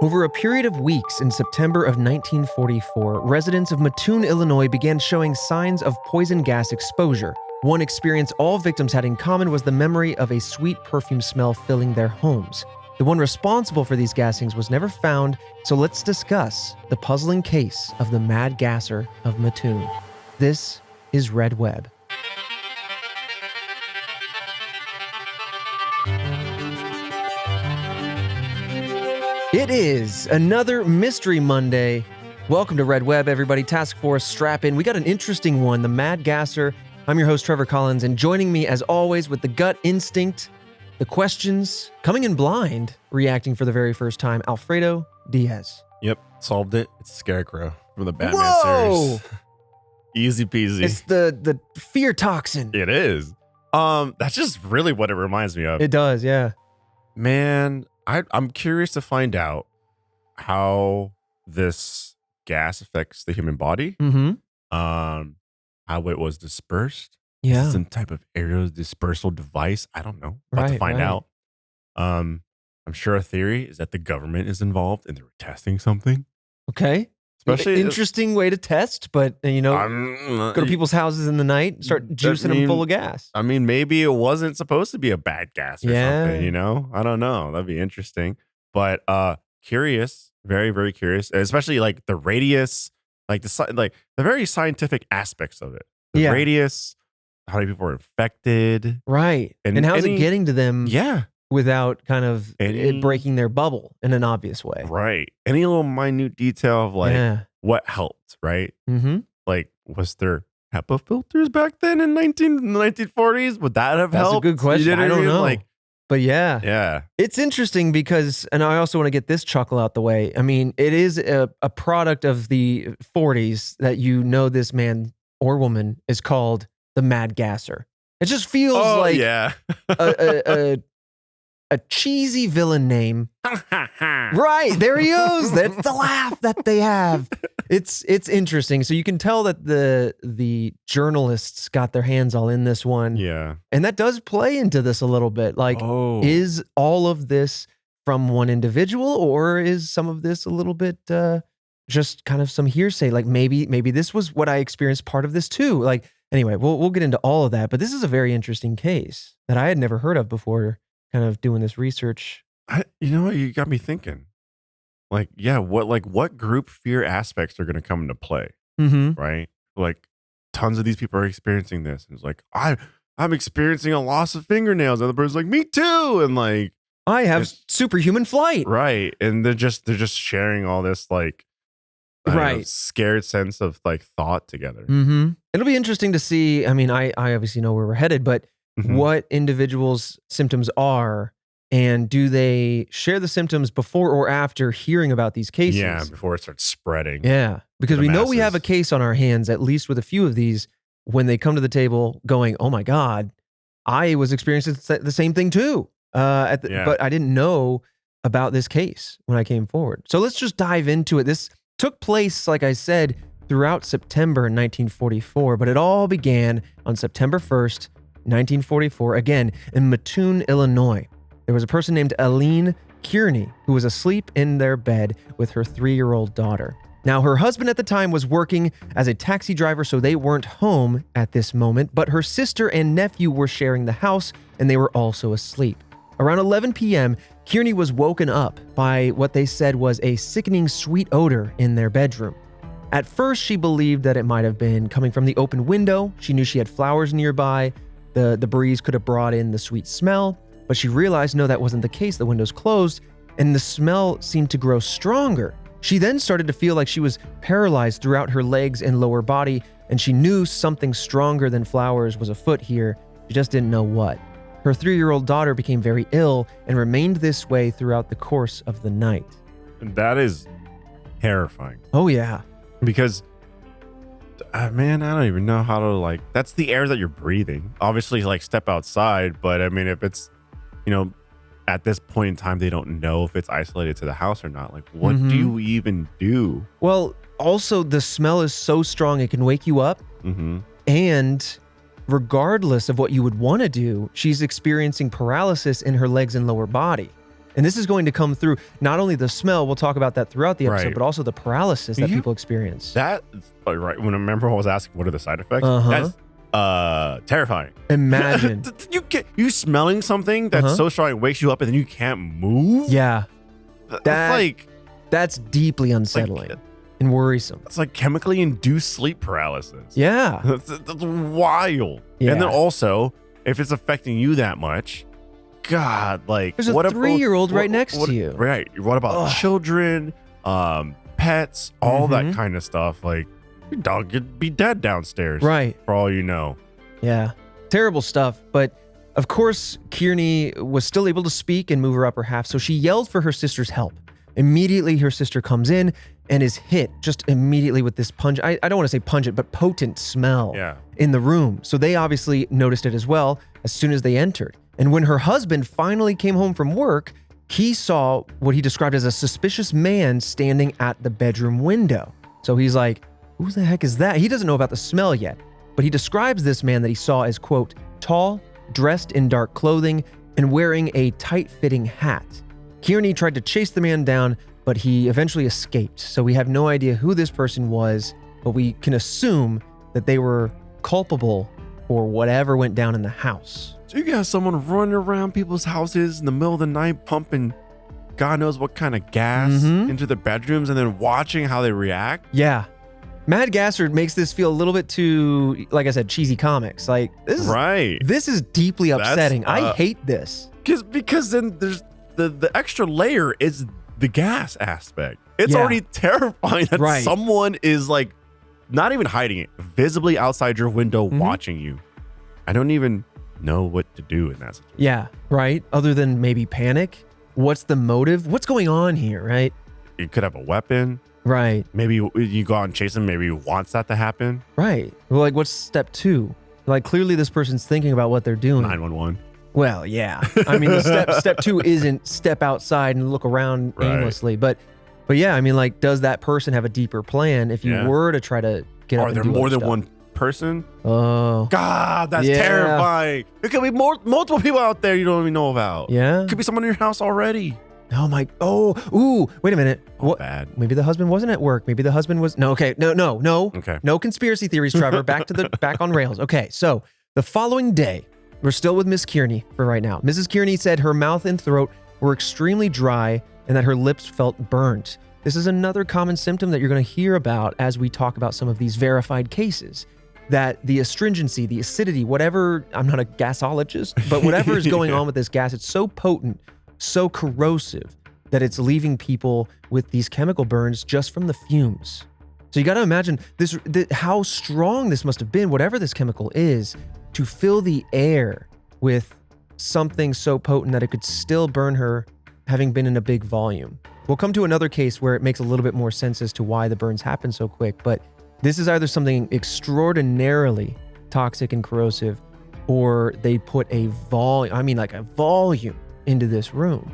Over a period of weeks in September of 1944, residents of Mattoon, Illinois began showing signs of poison gas exposure. One experience all victims had in common was the memory of a sweet perfume smell filling their homes. The one responsible for these gassings was never found, so let's discuss the puzzling case of the Mad Gasser of Mattoon. This is Red Web. It is another Mystery Monday. Welcome to Red Web, everybody. Task Force, strap in. We got an interesting one, the Mad Gasser. I'm your host, Trevor Collins, and joining me, as always, with the gut instinct, the questions, coming in blind, reacting for the very first time, Alfredo Diaz. Yep, solved it. It's Scarecrow from the Batman series. Easy peasy. It's the fear toxin. It is. That's just really what it reminds me of. It does, yeah. Man, I'm curious to find out how this gas affects the human body. Mm-hmm. How it was dispersed. Yeah. Is it some type of aerial dispersal device? I don't know. About to find out. I'm sure a theory is that the government is involved and they're testing something. Okay. Especially interesting way to test, but go to people's houses in the night, start juicing them full of gas. I mean, maybe it wasn't supposed to be a bad gas or something, I don't know. That'd be interesting. But curious, very, very curious, especially like the radius, like the very scientific aspects of it. The radius, how many people are infected. Right. And how's it getting to them? Yeah. Without kind of it breaking their bubble in an obvious way. Right. Any little minute detail of what helped, right? Mm-hmm. Like, was there HEPA filters back then in the 1940s? Would that have helped? That's a good question. I don't know. But yeah. It's interesting because, and I also want to get this chuckle out the way. I mean, it is a product of the 40s that this man or woman is called the Mad Gasser. It just feels a cheesy villain name. Right, there he goes. That's the laugh that they have. It's interesting. So you can tell that the journalists got their hands all in this one. Yeah. And that does play into this a little bit. Is all of this from one individual, or is some of this a little bit just kind of some hearsay? Like maybe this was what I experienced part of this too. Anyway, we'll get into all of that, but this is a very interesting case that I had never heard of before. Kind of doing this research. You know what? You got me thinking. What group fear aspects are going to come into play? Mm-hmm. Right? Like, tons of these people are experiencing this. And it's like, I'm experiencing a loss of fingernails. And the person's like, me too. And I have superhuman flight. Right. And they're just sharing all this scared sense of thought together. Mm-hmm. It'll be interesting to see. I mean, I obviously know where we're headed, but what individuals' symptoms are, and do they share the symptoms before or after hearing about these cases? Yeah, before it starts spreading. Yeah, because we know we have a case on our hands, at least with a few of these, when they come to the table going, oh my God, I was experiencing the same thing too. But I didn't know about this case when I came forward. So let's just dive into it. This took place, like I said, throughout September in 1944, but it all began on September 1st, 1944, again, in Mattoon, Illinois. There was a person named Eileen Kearney who was asleep in their bed with her 3-year-old daughter. Now, her husband at the time was working as a taxi driver, so they weren't home at this moment, but her sister and nephew were sharing the house, and they were also asleep. Around 11 p.m., Kearney was woken up by what they said was a sickening sweet odor in their bedroom. At first, she believed that it might have been coming from the open window. She knew she had flowers nearby. The breeze could have brought in the sweet smell, but she realized, no, that wasn't the case. The window's closed, and the smell seemed to grow stronger. She then started to feel like she was paralyzed throughout her legs and lower body, and she knew something stronger than flowers was afoot here. She just didn't know what. Her 3-year-old daughter became very ill and remained this way throughout the course of the night. That is terrifying. Oh, yeah. Because man, I don't even know how to that's the air that you're breathing. Obviously, step outside, but I mean, if it's, at this point in time, they don't know if it's isolated to the house or not. What do you even do? Well, also the smell is so strong, it can wake you up. Mm-hmm. And regardless of what you would want to do, she's experiencing paralysis in her legs and lower body. And this is going to come through not only the smell, we'll talk about that throughout the episode, Right. but also the paralysis that people experience. That, right, when I remember I was asking what are the side effects, that's terrifying. Imagine. you smelling something that's so strong it wakes you up and then you can't move? Yeah. That's that's deeply unsettling and worrisome. It's like chemically induced sleep paralysis. Yeah. That's wild. Yeah. And then also, if it's affecting you that much, God, like there's a 3-year-old right next to you. Right. What about children, pets, all that kind of stuff? Like your dog could be dead downstairs. Right. For all you know. Yeah. Terrible stuff. But of course, Kearney was still able to speak and move her upper half. So she yelled for her sister's help. Immediately, her sister comes in and is hit just immediately with this I don't want to say pungent, but potent smell in the room. So they obviously noticed it as well as soon as they entered. And when her husband finally came home from work, he saw what he described as a suspicious man standing at the bedroom window. So he's like, who the heck is that? He doesn't know about the smell yet, but he describes this man that he saw as, quote, tall, dressed in dark clothing, and wearing a tight-fitting hat. Kearney tried to chase the man down, but he eventually escaped. So we have no idea who this person was, but we can assume that they were culpable for whatever went down in the house. So you got someone running around people's houses in the middle of the night pumping God knows what kind of gas into their bedrooms and then watching how they react? Yeah. Mad Gasser makes this feel a little bit too, like I said, cheesy comics. Like, this is deeply upsetting. I hate this. Because then there's the extra layer is the gas aspect. It's already terrifying that someone is like not even hiding it, visibly outside your window watching you. I don't even know what to do in that situation. Yeah, right? Other than maybe panic. What's the motive? What's going on here, right? You could have a weapon. Right. Maybe you go out and chase him. Maybe he wants that to happen. Right. Well, like, what's step 2? Like, clearly this person's thinking about what they're doing. 911. Well, yeah. I mean, the step 2 isn't step outside and look around aimlessly. But yeah, I mean, like, does that person have a deeper plan if you were to try to get up and do Are there more than stuff? one person? Oh. God, that's terrifying. There could be multiple people out there you don't even know about. Yeah. Could be someone in your house already. Oh my, ooh, wait a minute. What? Bad. Maybe the husband wasn't at work. Maybe the husband was, no. Okay. No conspiracy theories, Trevor. Back on rails. Okay. So the following day, we're still with Miss Kearney for right now. Mrs. Kearney said her mouth and throat were extremely dry and that her lips felt burnt. This is another common symptom that you're going to hear about as we talk about some of these verified cases. That the astringency, the acidity, whatever, I'm not a gasologist, but whatever is going on with this gas, it's so potent, so corrosive that it's leaving people with these chemical burns just from the fumes. So you got to imagine how strong this must have been, whatever this chemical is, to fill the air with something so potent that it could still burn her, having been in a big volume. We'll come to another case where it makes a little bit more sense as to why the burns happen so quick, but this is either something extraordinarily toxic and corrosive, or they put a volume into this room.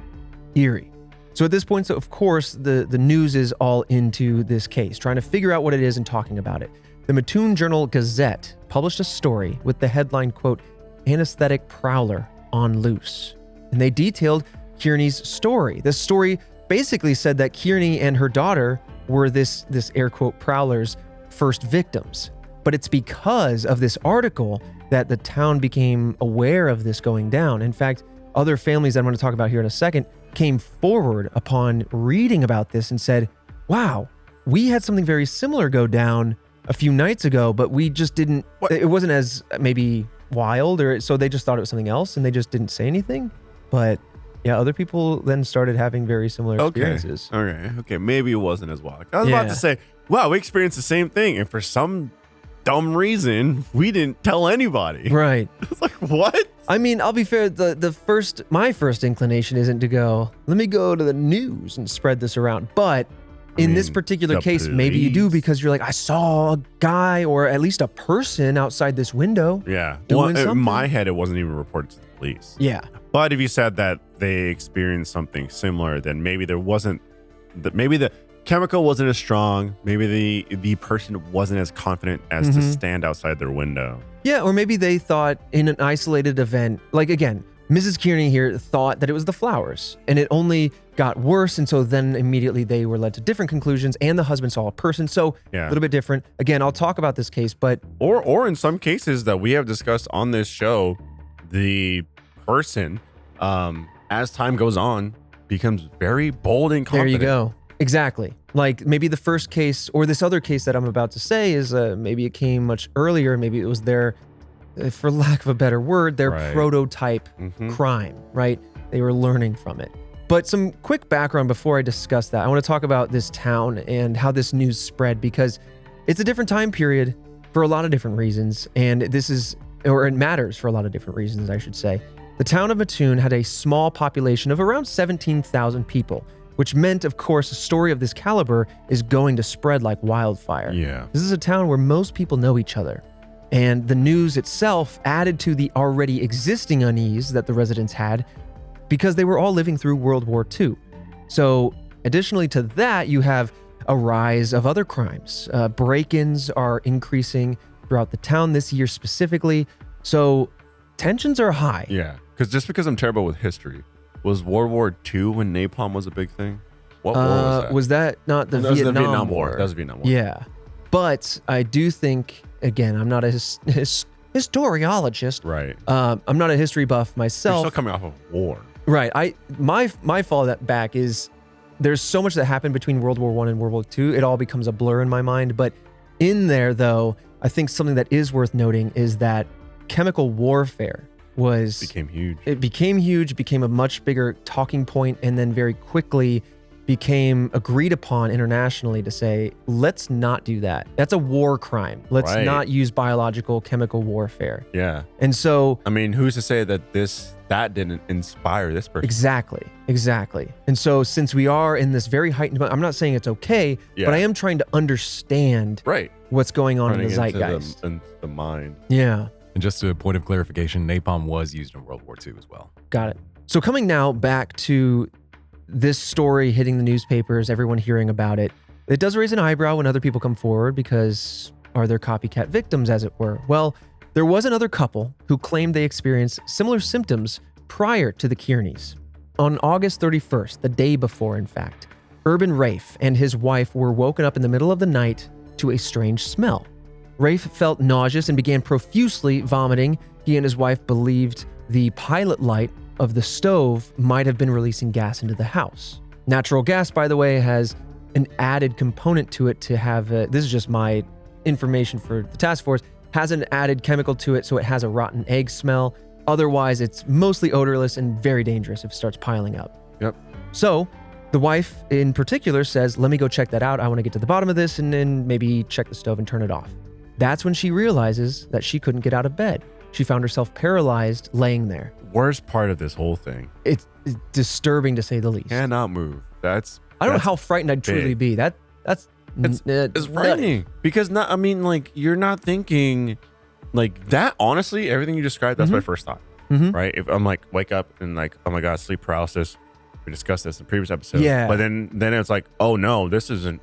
Eerie. So at this point, of course, the news is all into this case, trying to figure out what it is and talking about it. The Mattoon Journal-Gazette published a story with the headline, quote, "Anesthetic Prowler on Loose." And they detailed Kearney's story. This story basically said that Kearney and her daughter were this air quote prowler's first victims. But it's because of this article that the town became aware of this going down. In fact, other families that I'm going to talk about here in a second came forward upon reading about this and said, wow, we had something very similar go down a few nights ago, but we just didn't, it wasn't as maybe wild, or so they just thought it was something else and they just didn't say anything. But yeah, other people then started having very similar experiences. Okay. Maybe it wasn't as wild. I was about to say, wow, we experienced the same thing. And for some dumb reason, we didn't tell anybody. Right. It's like, what? I mean, I'll be fair. My first inclination isn't to go, let me go to the news and spread this around. But in this particular case, maybe you do, because you're like, I saw a guy or at least a person outside this window. Yeah. Well, in my head, it wasn't even reported to the police. Yeah. But if you said that they experienced something similar, then maybe there wasn't, maybe the chemical wasn't as strong. Maybe the person wasn't as confident as to stand outside their window. Yeah, or maybe they thought in an isolated event, like again, Mrs. Kearney here thought that it was the flowers, and it only got worse. And so then immediately they were led to different conclusions, and the husband saw a person. So a little bit different. Again, I'll talk about this case, but or in some cases that we have discussed on this show, the person, as time goes on, becomes very bold and confident. There you go. Exactly. Like maybe the first case or this other case that I'm about to say is maybe it came much earlier. Maybe it was their, for lack of a better word, their prototype crime, right? They were learning from it. But some quick background before I discuss that. I want to talk about this town and how this news spread, because it's a different time period for a lot of different reasons. And it matters for a lot of different reasons, I should say. The town of Mattoon had a small population of around 17,000 people, which meant, of course, a story of this caliber is going to spread like wildfire. Yeah. This is a town where most people know each other. And the news itself added to the already existing unease that the residents had because they were all living through World War II. So additionally to that, you have a rise of other crimes. Break-ins are increasing throughout the town this year specifically. So tensions are high. Yeah, because I'm terrible with history. Was World War II when napalm was a big thing? What war was that? Was that not the Vietnam War? That was the Vietnam War. Yeah. But I do think, again, I'm not a historiologist. Right. I'm not a history buff myself. You're still coming off of war. Right. My fall that back is there's so much that happened between World War I and World War II. It all becomes a blur in my mind. But in there, though, I think something that is worth noting is that chemical warfare became huge. It became huge, became a much bigger talking point, and then very quickly became agreed upon internationally to say, let's not do that. That's a war crime. Let's not use biological chemical warfare. Yeah. And so, I mean, who's to say that that didn't inspire this person? Exactly. And so since we are in this very heightened, I'm not saying it's okay, but I am trying to understand what's going on in the zeitgeist. In the mind. Yeah. And just a point of clarification, napalm was used in World War II as well. Got it. So coming now back to this story hitting the newspapers, everyone hearing about it, it does raise an eyebrow when other people come forward because are there copycat victims, as it were? Well, there was another couple who claimed they experienced similar symptoms prior to the Kearneys. On August 31st, the day before, in fact, Urban Rafe and his wife were woken up in the middle of the night to a strange smell. Rafe felt nauseous and began profusely vomiting. He and his wife believed the pilot light of the stove might have been releasing gas into the house. Natural gas, by the way, has an added component to it to have, this is just my information for the task force, has an added chemical to it, so it has a rotten egg smell. Otherwise, it's mostly odorless and very dangerous if it starts piling up. Yep. So the wife in particular says, let me go check that out. I want to get to the bottom of this and then maybe check the stove and turn it off. That's when she realizes that she couldn't get out of bed. She found herself paralyzed laying there. Worst part of this whole thing. It's disturbing to say the least. Cannot move. I don't know how frightened I'd truly be. It's frightening because you're not thinking like that. Honestly, everything you described, that's my first thought. Right? If I'm like, wake up and like, oh my God, sleep paralysis. We discussed this in the previous episode. Yeah. But then it's like, oh no, this isn't.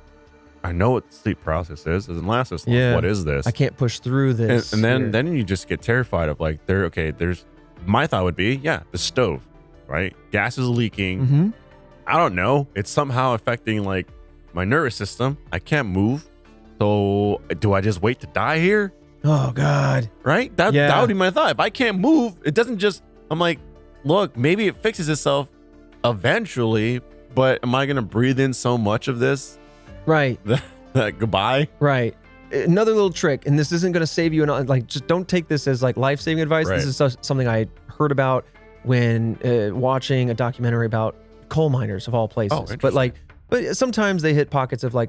I know what sleep paralysis is. It doesn't last this long. Yeah. What is this? I can't push through this. And then you just get terrified of like, there's my thought would be, the stove, right? Gas is leaking. I don't know. It's somehow affecting like my nervous system. I can't move. So do I just wait to die here? Oh God. Right? That would be my thought. If I can't move, it doesn't just, I'm like, look, maybe it fixes itself eventually, but am I going to breathe in so much of this? Right. That goodbye. Right. Another little trick, and this isn't going to save you. And like, just don't take this as like life-saving advice. Right. This is something I heard about when watching a documentary about coal miners of all places. Oh, but sometimes they hit pockets of like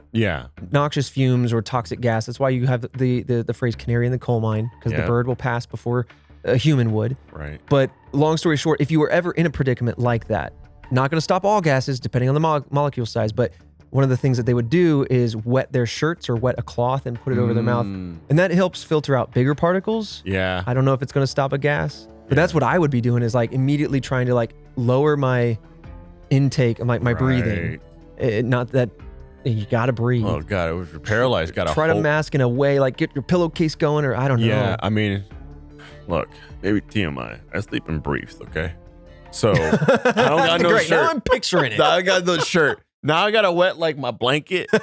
noxious fumes or toxic gas. That's why you have the phrase "canary in the coal mine" because the bird will pass before a human would. Right. But long story short, if you were ever in a predicament like that, not going to stop all gases depending on the molecule size, but one of the things that they would do is wet their shirts or wet a cloth and put it over their mouth. And that helps filter out bigger particles. Yeah. I don't know if it's going to stop a gas, but that's what I would be doing is like immediately trying to like lower my intake and like my breathing. Not that you got to breathe. Oh God, if you're paralyzed, got to try to mask in a way, like get your pillowcase going or I don't know. Yeah, I mean, look, maybe TMI. I sleep in briefs, okay? So I don't got no Great. shirt. Now I'm picturing it. I got no shirt. Now I gotta wet like my blanket, or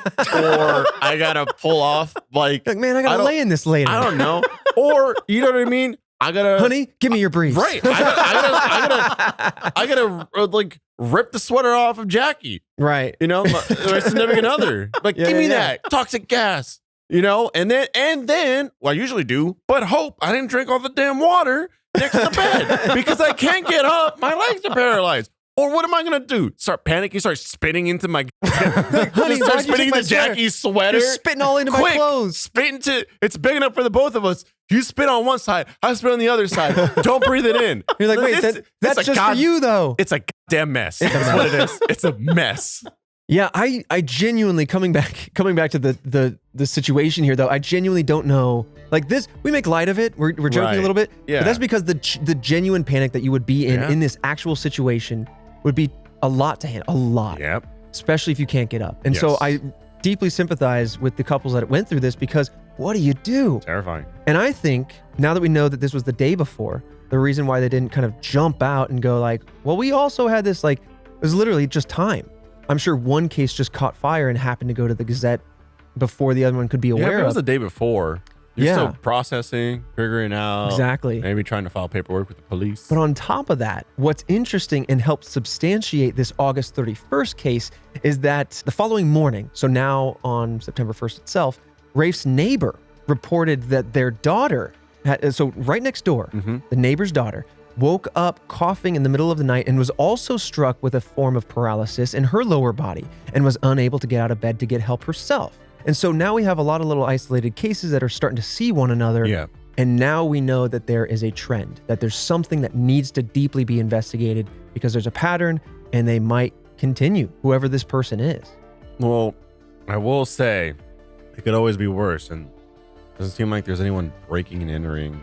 I gotta pull off like man, I gotta lay in this later. I don't know. Or you know what I mean? I gotta, honey, give me your briefs. Right. I gotta like rip the sweater off of Jackie. Right. You know, my significant other. Like, give me that toxic gas. You know, and then well, I usually do, but hope I didn't drink all the damn water next to the bed because I can't get up. My legs are paralyzed. Or what am I gonna do? Start panicking? Start spitting into my honey? Start spitting into Jackie's sweater? You're spitting all into my clothes. Spit into. It's big enough for the both of us. You spit on one side. I spit on the other side. Don't breathe it in. You're like, wait, that's just for you though. It's a goddamn mess. That's what it is. It's a mess. Yeah, I genuinely coming back to the situation here though. I genuinely don't know. Like this, we make light of it. We're joking a little bit. Yeah. But that's because the genuine panic that you would be in this actual situation would be a lot to handle. A lot. Yep. Especially if you can't get up. And so I deeply sympathize with the couples that went through this because what do you do? Terrifying. And I think now that we know that this was the day before, the reason why they didn't kind of jump out and go like, well, we also had this, like, it was literally just time. I'm sure one case just caught fire and happened to go to the Gazette before the other one could be aware of. It was the day before. You're still processing, figuring out. Exactly. Maybe trying to file paperwork with the police. But on top of that, what's interesting and helps substantiate this August 31st case is that the following morning, so now on September 1st itself, Rafe's neighbor reported that their daughter, so right next door, the neighbor's daughter, woke up coughing in the middle of the night and was also struck with a form of paralysis in her lower body and was unable to get out of bed to get help herself. And so now we have a lot of little isolated cases that are starting to see one another. Yeah. And now we know that there is a trend, that there's something that needs to deeply be investigated because there's a pattern and they might continue, whoever this person is. Well, I will say it could always be worse. And it doesn't seem like there's anyone breaking and entering.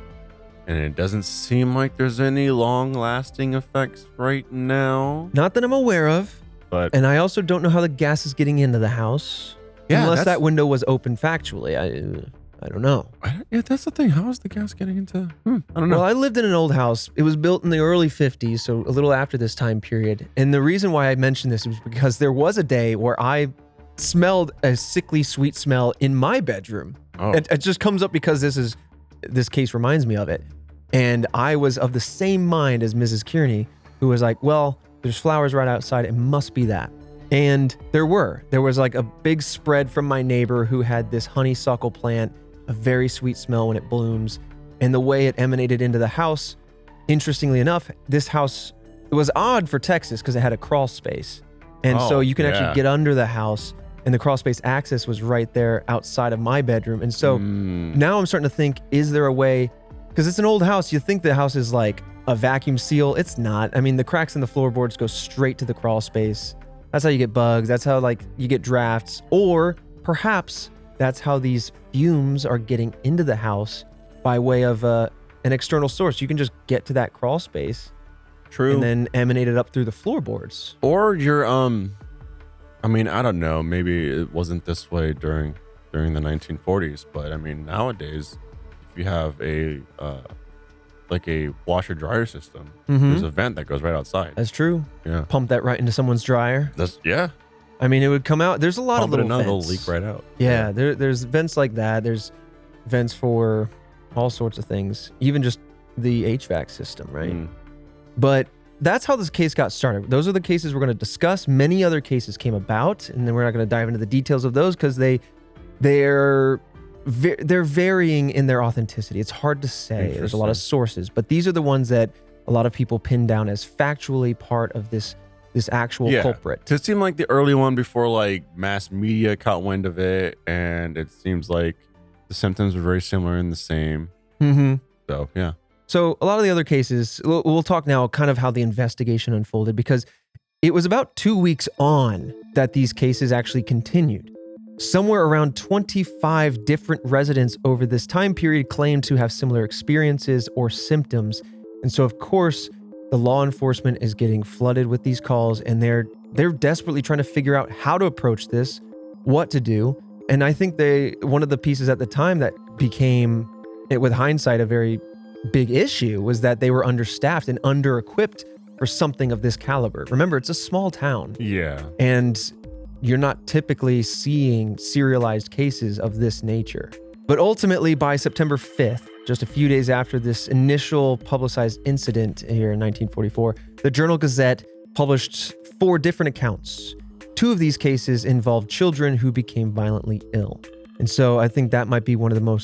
And it doesn't seem like there's any long-lasting effects right now. Not that I'm aware of. But and I also don't know how the gas is getting into the house. Yeah, unless that window was open factually. I don't know. Yeah, that's the thing. How is the gas getting into? I don't know. Well, I lived in an old house. It was built in the early 50s, so a little after this time period. And the reason why I mentioned this was because there was a day where I smelled a sickly sweet smell in my bedroom. Oh. It just comes up because this case reminds me of it. And I was of the same mind as Mrs. Kearney, who was like, well, there's flowers right outside. It must be that. And there was like a big spread from my neighbor who had this honeysuckle plant, a very sweet smell when it blooms. And the way it emanated into the house, interestingly enough, this house, it was odd for Texas because it had a crawl space. And so you can actually get under the house, and the crawl space access was right there outside of my bedroom. And so now I'm starting to think, is there a way, because it's an old house, you think the house is like a vacuum seal. It's not. I mean, the cracks in the floorboards go straight to the crawl space. That's how you get bugs. That's how you get drafts. Or perhaps that's how these fumes are getting into the house by way of an external source. You can just get to that crawl space. True. And then emanate it up through the floorboards. Or you're, I mean, I don't know. Maybe it wasn't this way during the 1940s, but I mean, nowadays, if you have a washer dryer system, there's a vent that goes right outside. That's true. Yeah. Pump that right into someone's dryer. I mean, it would come out. There's a lot of little vents. It'll leak right out. Yeah, there's vents like that. There's vents for all sorts of things, even just the HVAC system, right? But that's how this case got started. Those are the cases we're going to discuss. Many other cases came about, and then we're not going to dive into the details of those because they're varying in their authenticity. It's hard to say. There's a lot of sources, but these are the ones that a lot of people pin down as factually part of this actual culprit. It seemed like the early one before like mass media caught wind of it, and it seems like the symptoms were very similar and the same. So, yeah. So a lot of the other cases, we'll talk now kind of how the investigation unfolded, because it was about 2 weeks on that these cases actually continued. Somewhere around 25 different residents over this time period claimed to have similar experiences or symptoms. And so, of course, the law enforcement is getting flooded with these calls, and they're desperately trying to figure out how to approach this, what to do. And I think one of the pieces at the time that became, with hindsight, a very big issue was that they were understaffed and under-equipped for something of this caliber. Remember, it's a small town. Yeah. And you're not typically seeing serialized cases of this nature. But ultimately, by September 5th, just a few days after this initial publicized incident here in 1944, the Journal-Gazette published 4 different accounts. 2 of these cases involved children who became violently ill. And so I think that might be one of the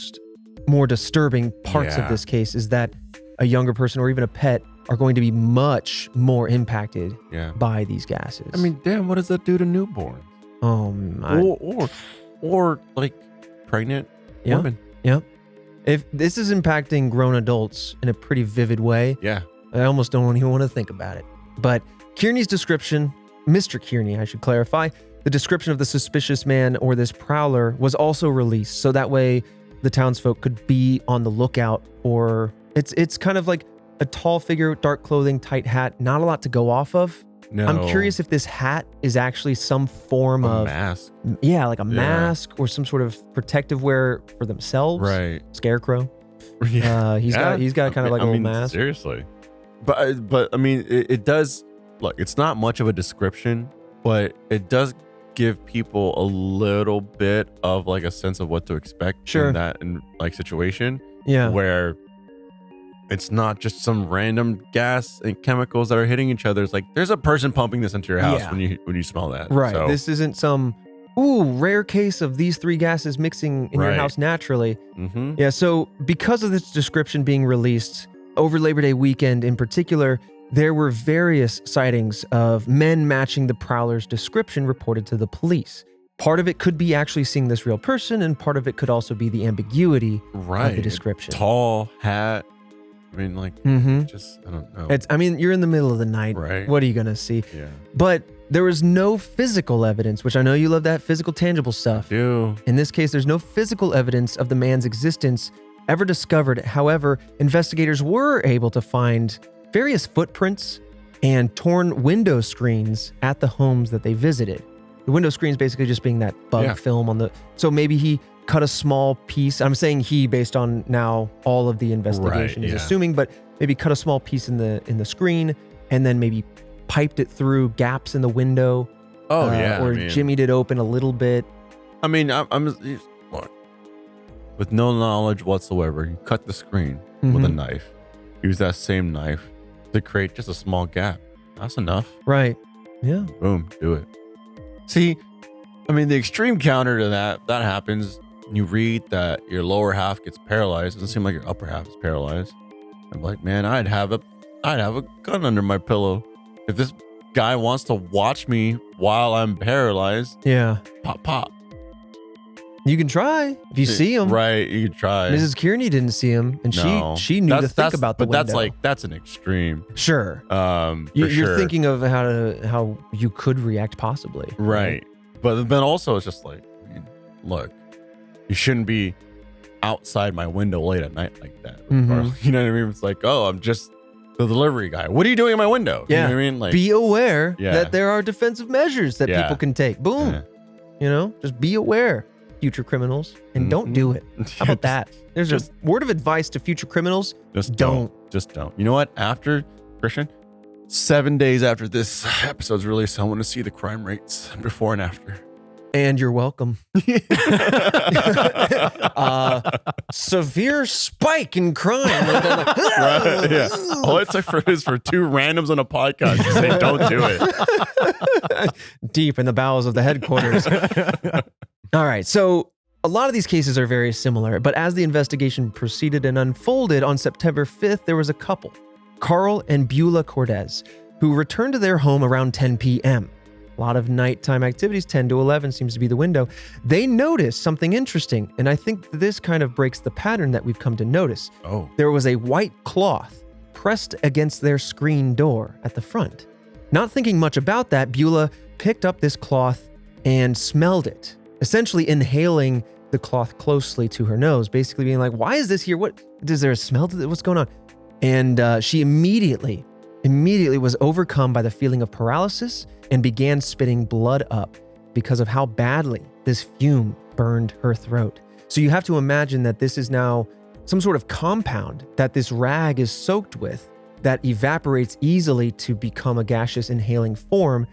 more disturbing parts of this case, is that a younger person or even a pet are going to be much more impacted by these gases. I mean, damn, what does that do to newborns? Or like pregnant women? Yeah. If this is impacting grown adults in a pretty vivid way, I almost don't even want to think about it. But Kearney's description, Mr. Kearney, I should clarify, the description of the suspicious man or this prowler was also released. So that way the townsfolk could be on the lookout for, it's kind of like a tall figure, dark clothing, tight hat, not a lot to go off of. No. I'm curious if this hat is actually some form of mask. Yeah, like a mask or some sort of protective wear for themselves. Right. Scarecrow. He's got kind of like a little mask. Seriously. But I mean, it does, look, it's not much of a description, but it does give people a little bit of like a sense of what to expect in that situation. Yeah. Where it's not just some random gas and chemicals that are hitting each other. It's like there's a person pumping this into your house when you smell that. Right. So, this isn't some rare case of these 3 gases mixing in your house naturally. Mm-hmm. Yeah. So because of this description being released over Labor Day weekend in particular, there were various sightings of men matching the prowler's description reported to the police. Part of it could be actually seeing this real person, and part of it could also be the ambiguity of the description. Tall hat. I mean, like, just, I don't know. You're in the middle of the night. Right. What are you going to see? Yeah. But there was no physical evidence, which I know you love that physical, tangible stuff. I do. In this case, there's no physical evidence of the man's existence ever discovered. However, investigators were able to find various footprints and torn window screens at the homes that they visited. The window screens basically just being that bug film on the... So maybe he cut a small piece. I'm saying he based on now all of the investigation is assuming, but maybe cut a small piece in the screen and then maybe piped it through gaps in the window. Or jimmied it open a little bit. I mean, look, with no knowledge whatsoever, you cut the screen with a knife. Use that same knife to create just a small gap. That's enough. Right. Yeah. Boom. Do it. See, I mean, the extreme counter to that happens. You read that your lower half gets paralyzed. It doesn't seem like your upper half is paralyzed. I'm like, man, I'd have a gun under my pillow if this guy wants to watch me while I'm paralyzed. Yeah. Pop. You can try if you see him. Right, you can try. Mrs. Kearney didn't see him, and she knew to think about the window. But that's an extreme. Sure. You're thinking of how you could react possibly. Right. But then also it's just like, I mean, look, you shouldn't be outside my window late at night like that. Or, you know what I mean? It's like, oh, I'm just the delivery guy. What are you doing in my window? Yeah. You know what I mean? Like, be aware that there are defensive measures that people can take. Boom. Yeah. You know, just be aware, future criminals, and don't do it. How about that? There's a word of advice to future criminals. Just don't. You know what? After, Christian, 7 days after this episode's released, I want to see the crime rates before and after. And you're welcome. Severe spike in crime. Right, yeah. All it took is for 2 randoms on a podcast to say, don't do it. Deep in the bowels of the headquarters. All right. So a lot of these cases are very similar, but as the investigation proceeded and unfolded on September 5th, there was a couple, Carl and Beulah Cortez, who returned to their home around 10 p.m. A lot of nighttime activities, 10 to 11 seems to be the window. They noticed something interesting, and I think this kind of breaks the pattern that we've come to notice. Oh. There was a white cloth pressed against their screen door at the front. Not thinking much about that, Beulah picked up this cloth and smelled it, essentially inhaling the cloth closely to her nose, basically being like, why is this here? What, is there a smell to it? What's going on? And she immediately was overcome by the feeling of paralysis and began spitting blood up because of how badly this fume burned her throat. So you have to imagine that this is now some sort of compound that this rag is soaked with that evaporates easily to become a gaseous inhaling form.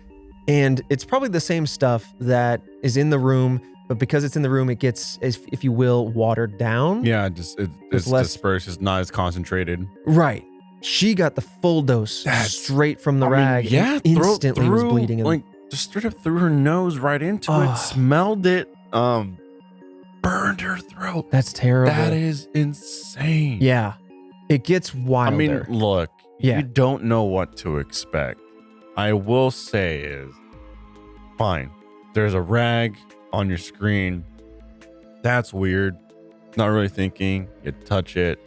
And it's probably the same stuff that is in the room, but because it's in the room, it gets, if you will, watered down. Yeah, it's less dispersed. It's not as concentrated. Right. She got the full dose straight from the rag. Yeah, instantly was bleeding. Like just straight up through her nose right into it. Smelled it. Burned her throat. That's terrible. That is insane. Yeah. It gets wilder. I mean, look, you don't know what to expect. I will say is, fine, there's a rag on your screen. That's weird. Not really thinking. You touch it.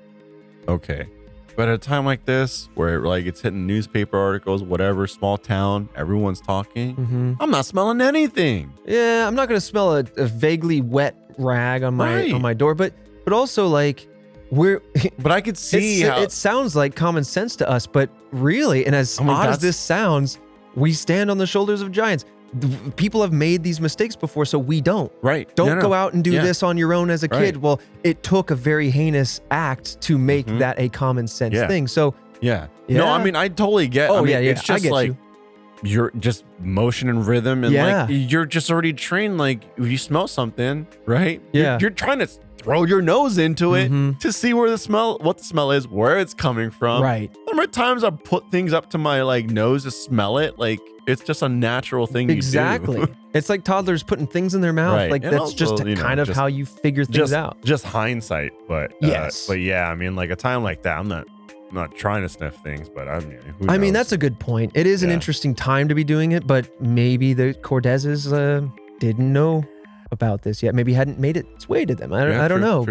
Okay. But at a time like this, where like it's hitting newspaper articles, whatever, small town, everyone's talking. I'm not smelling anything. Yeah, I'm not going to smell a vaguely wet rag on my door, but also like but I could see how it sounds like common sense to us, but really, and as odd as this sounds, we stand on the shoulders of giants. People have made these mistakes before, so we don't. Right. Don't go out and do this on your own as a kid. Well, it took a very heinous act to make that a common sense thing. So no, I mean, I totally get. Oh, I mean, yeah. It's just like you're just motion and rhythm, and like you're just already trained. Like if you smell something, right? You're trying to throw your nose into it to see what the smell is, where it's coming from. Right. How many times I put things up to my like nose to smell it? Like it's just a natural thing. Exactly. You do. It's like toddlers putting things in their mouth. Right. Like And that's also, just kind of how you figure things out. Just hindsight, but yes. But yeah, I mean, like a time like that, I'm not trying to sniff things, but I mean, who I mean, knows? that's a good point. It is an interesting time to be doing it, but maybe the Cordezes didn't know about this yet. Maybe hadn't made its way to them. I don't know.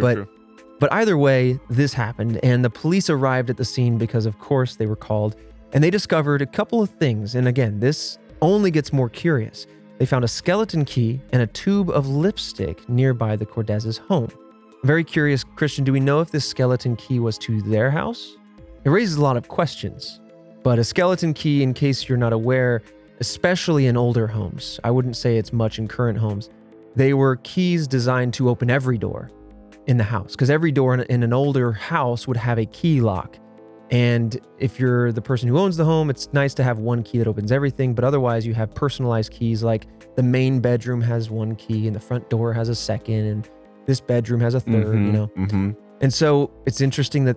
But either way, this happened, and the police arrived at the scene because, of course, they were called, and they discovered a couple of things. And again, this only gets more curious. They found a skeleton key and a tube of lipstick nearby the Cordezes' home. I'm very curious, Christian, do we know if this skeleton key was to their house? It raises a lot of questions, but a skeleton key, in case you're not aware, especially in older homes, I wouldn't say it's much in current homes, they were keys designed to open every door in the house, because every door in an older house would have a key lock. And if you're the person who owns the home, it's nice to have one key that opens everything, but otherwise you have personalized keys, like the main bedroom has one key and the front door has a second and this bedroom has a third, you know? And so it's interesting that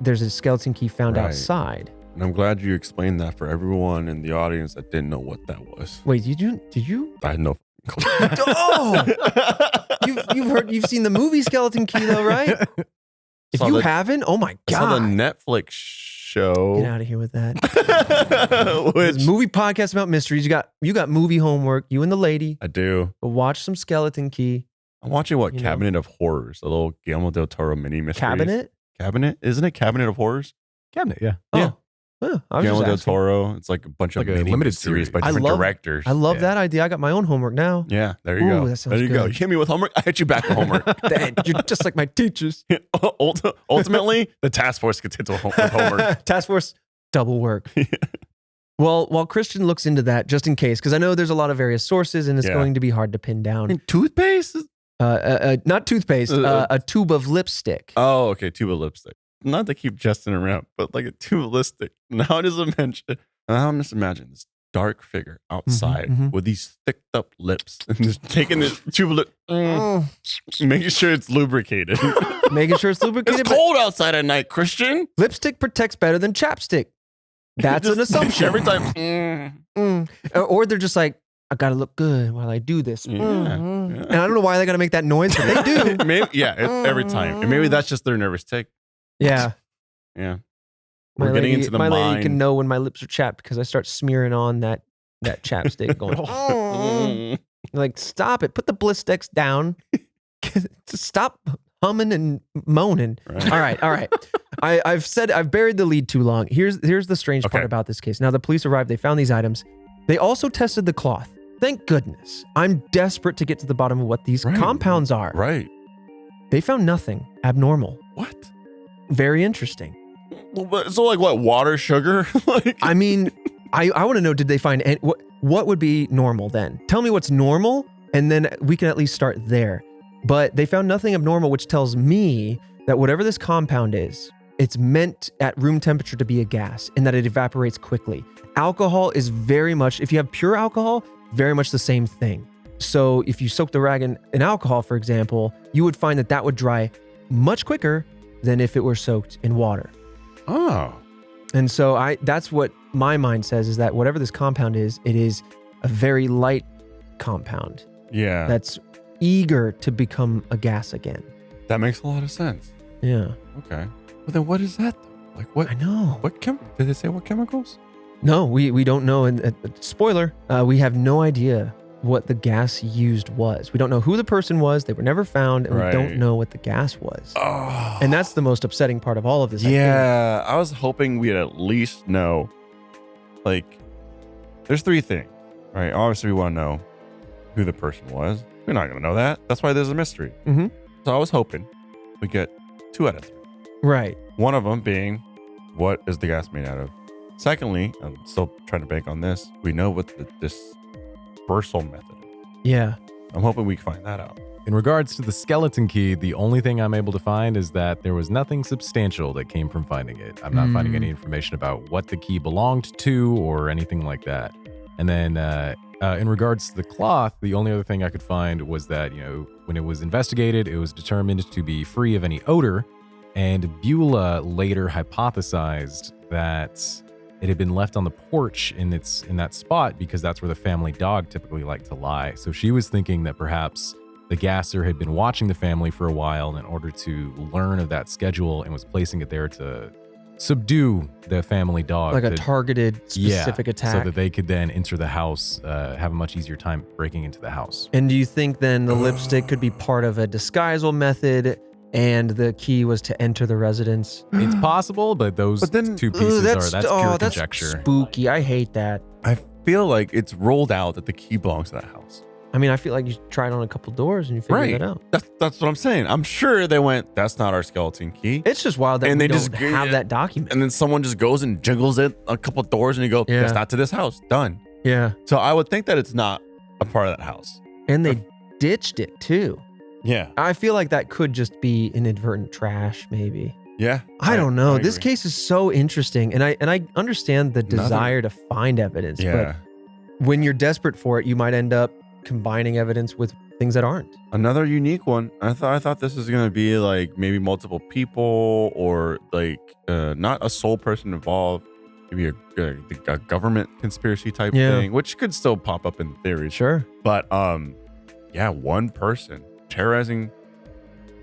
there's a skeleton key found outside. And I'm glad you explained that for everyone in the audience that didn't know what that was. Wait, did you? I had no. You've seen the movie Skeleton Key though, right? If you haven't, oh my God. I saw the Netflix show. Get out of here with that. Which movie podcast about mysteries. You got movie homework, you and the lady. I do. Go watch some Skeleton Key. I'm watching Cabinet of Horrors, a little Guillermo del Toro mini mystery. Cabinet? Isn't it Cabinet of Horrors? Cabinet, yeah. Yeah. Guillermo del Toro. It's like a bunch of mini limited series by different directors. I love that idea. I got my own homework now. Yeah, there you go. That sounds there you good. go. You hit me with homework, I hit you back with homework. Dad, you're just like my teachers. Ultimately, the task force gets hit with homework. Task force, double work. Well, while Christian looks into that, just in case, because I know there's a lot of various sources and it's going to be hard to pin down. And toothpaste? Not toothpaste, a tube of lipstick. Oh, okay, tube of lipstick. Not to keep Justin around, but like a tube of lipstick. Now I'm just imagine this dark figure outside with these thicked up lips and just taking this tube of lip, making sure it's lubricated. Making sure it's lubricated. It's cold outside at night, Christian. Lipstick protects better than chapstick. That's an assumption. Every time. Or they're just like, I gotta look good while I do this. And I don't know why they gotta make that noise, but they do. Maybe, every time. And maybe that's just their nervous tick. Yeah. Yeah. We're getting into the mind. My lady can know when my lips are chapped because I start smearing on that chapstick going, like, stop it. Put the bliss sticks down. Stop humming and moaning. Right. All right. I've buried the lead too long. Here's the strange part about this case. Now the police arrived, they found these items. They also tested the cloth. Thank goodness. I'm desperate to get to the bottom of what these compounds are. Right. They found nothing abnormal. What? Very interesting. So like what, water, sugar? I mean, I want to know, did they find what would be normal then? Tell me what's normal and then we can at least start there. But they found nothing abnormal, which tells me that whatever this compound is, it's meant at room temperature to be a gas in that it evaporates quickly. Alcohol is very much, if you have pure alcohol, very much the same thing. So if you soak the rag in alcohol, for example, you would find that would dry much quicker than if it were soaked in water. Oh. And so that's what my mind says, is that whatever this compound is, it is a very light compound. Yeah. That's eager to become a gas again. That makes a lot of sense. Yeah. Okay. But then what is that though? Like what? I know. Did they say what chemicals? No, we don't know. And spoiler, we have no idea what the gas used was. We don't know who the person was. They were never found, and we don't know what the gas was. Oh. And that's the most upsetting part of all of this. Yeah. I was hoping we'd at least know, like, there's 3 things, right? Obviously, we want to know who the person was. We're not going to know that. That's why there's a mystery. Mm-hmm. So I was hoping we get 2 out of 3. Right. One of them being, what is the gas made out of? Secondly, I'm still trying to bank on this. We know what the dispersal method is. Yeah. I'm hoping we can find that out. In regards to the skeleton key, the only thing I'm able to find is that there was nothing substantial that came from finding it. I'm not finding any information about what the key belonged to or anything like that. And then in regards to the cloth, the only other thing I could find was that, when it was investigated, it was determined to be free of any odor. And Beulah later hypothesized that it had been left on the porch in that spot because that's where the family dog typically liked to lie. So she was thinking that perhaps the gasser had been watching the family for a while in order to learn of that schedule and was placing it there to subdue the family dog. Like a targeted specific attack. So that they could then enter the house, have a much easier time breaking into the house. And do you think then the lipstick could be part of a disguisal method and the key was to enter the residence? It's possible, but those 2 pieces that's pure conjecture. Spooky. I hate that. I feel like it's rolled out that the key belongs to that house. I mean, I feel like you tried on a couple doors and you figured it out. That's what I'm saying. I'm sure they went, that's not our skeleton key. It's just wild that we don't have that document. And then someone just goes and jiggles it a couple doors and you go, that's not to this house. Done. Yeah. So I would think that it's not a part of that house. And they ditched it too. Yeah. I feel like that could just be inadvertent trash, maybe. Yeah. I don't know. This case is so interesting. And I understand the desire to find evidence. Yeah. But when you're desperate for it, you might end up combining evidence with things that aren't. Another unique one. I thought this was gonna be like maybe multiple people or like not a sole person involved. Maybe a government conspiracy type thing, which could still pop up in theories. Sure. But one person terrorizing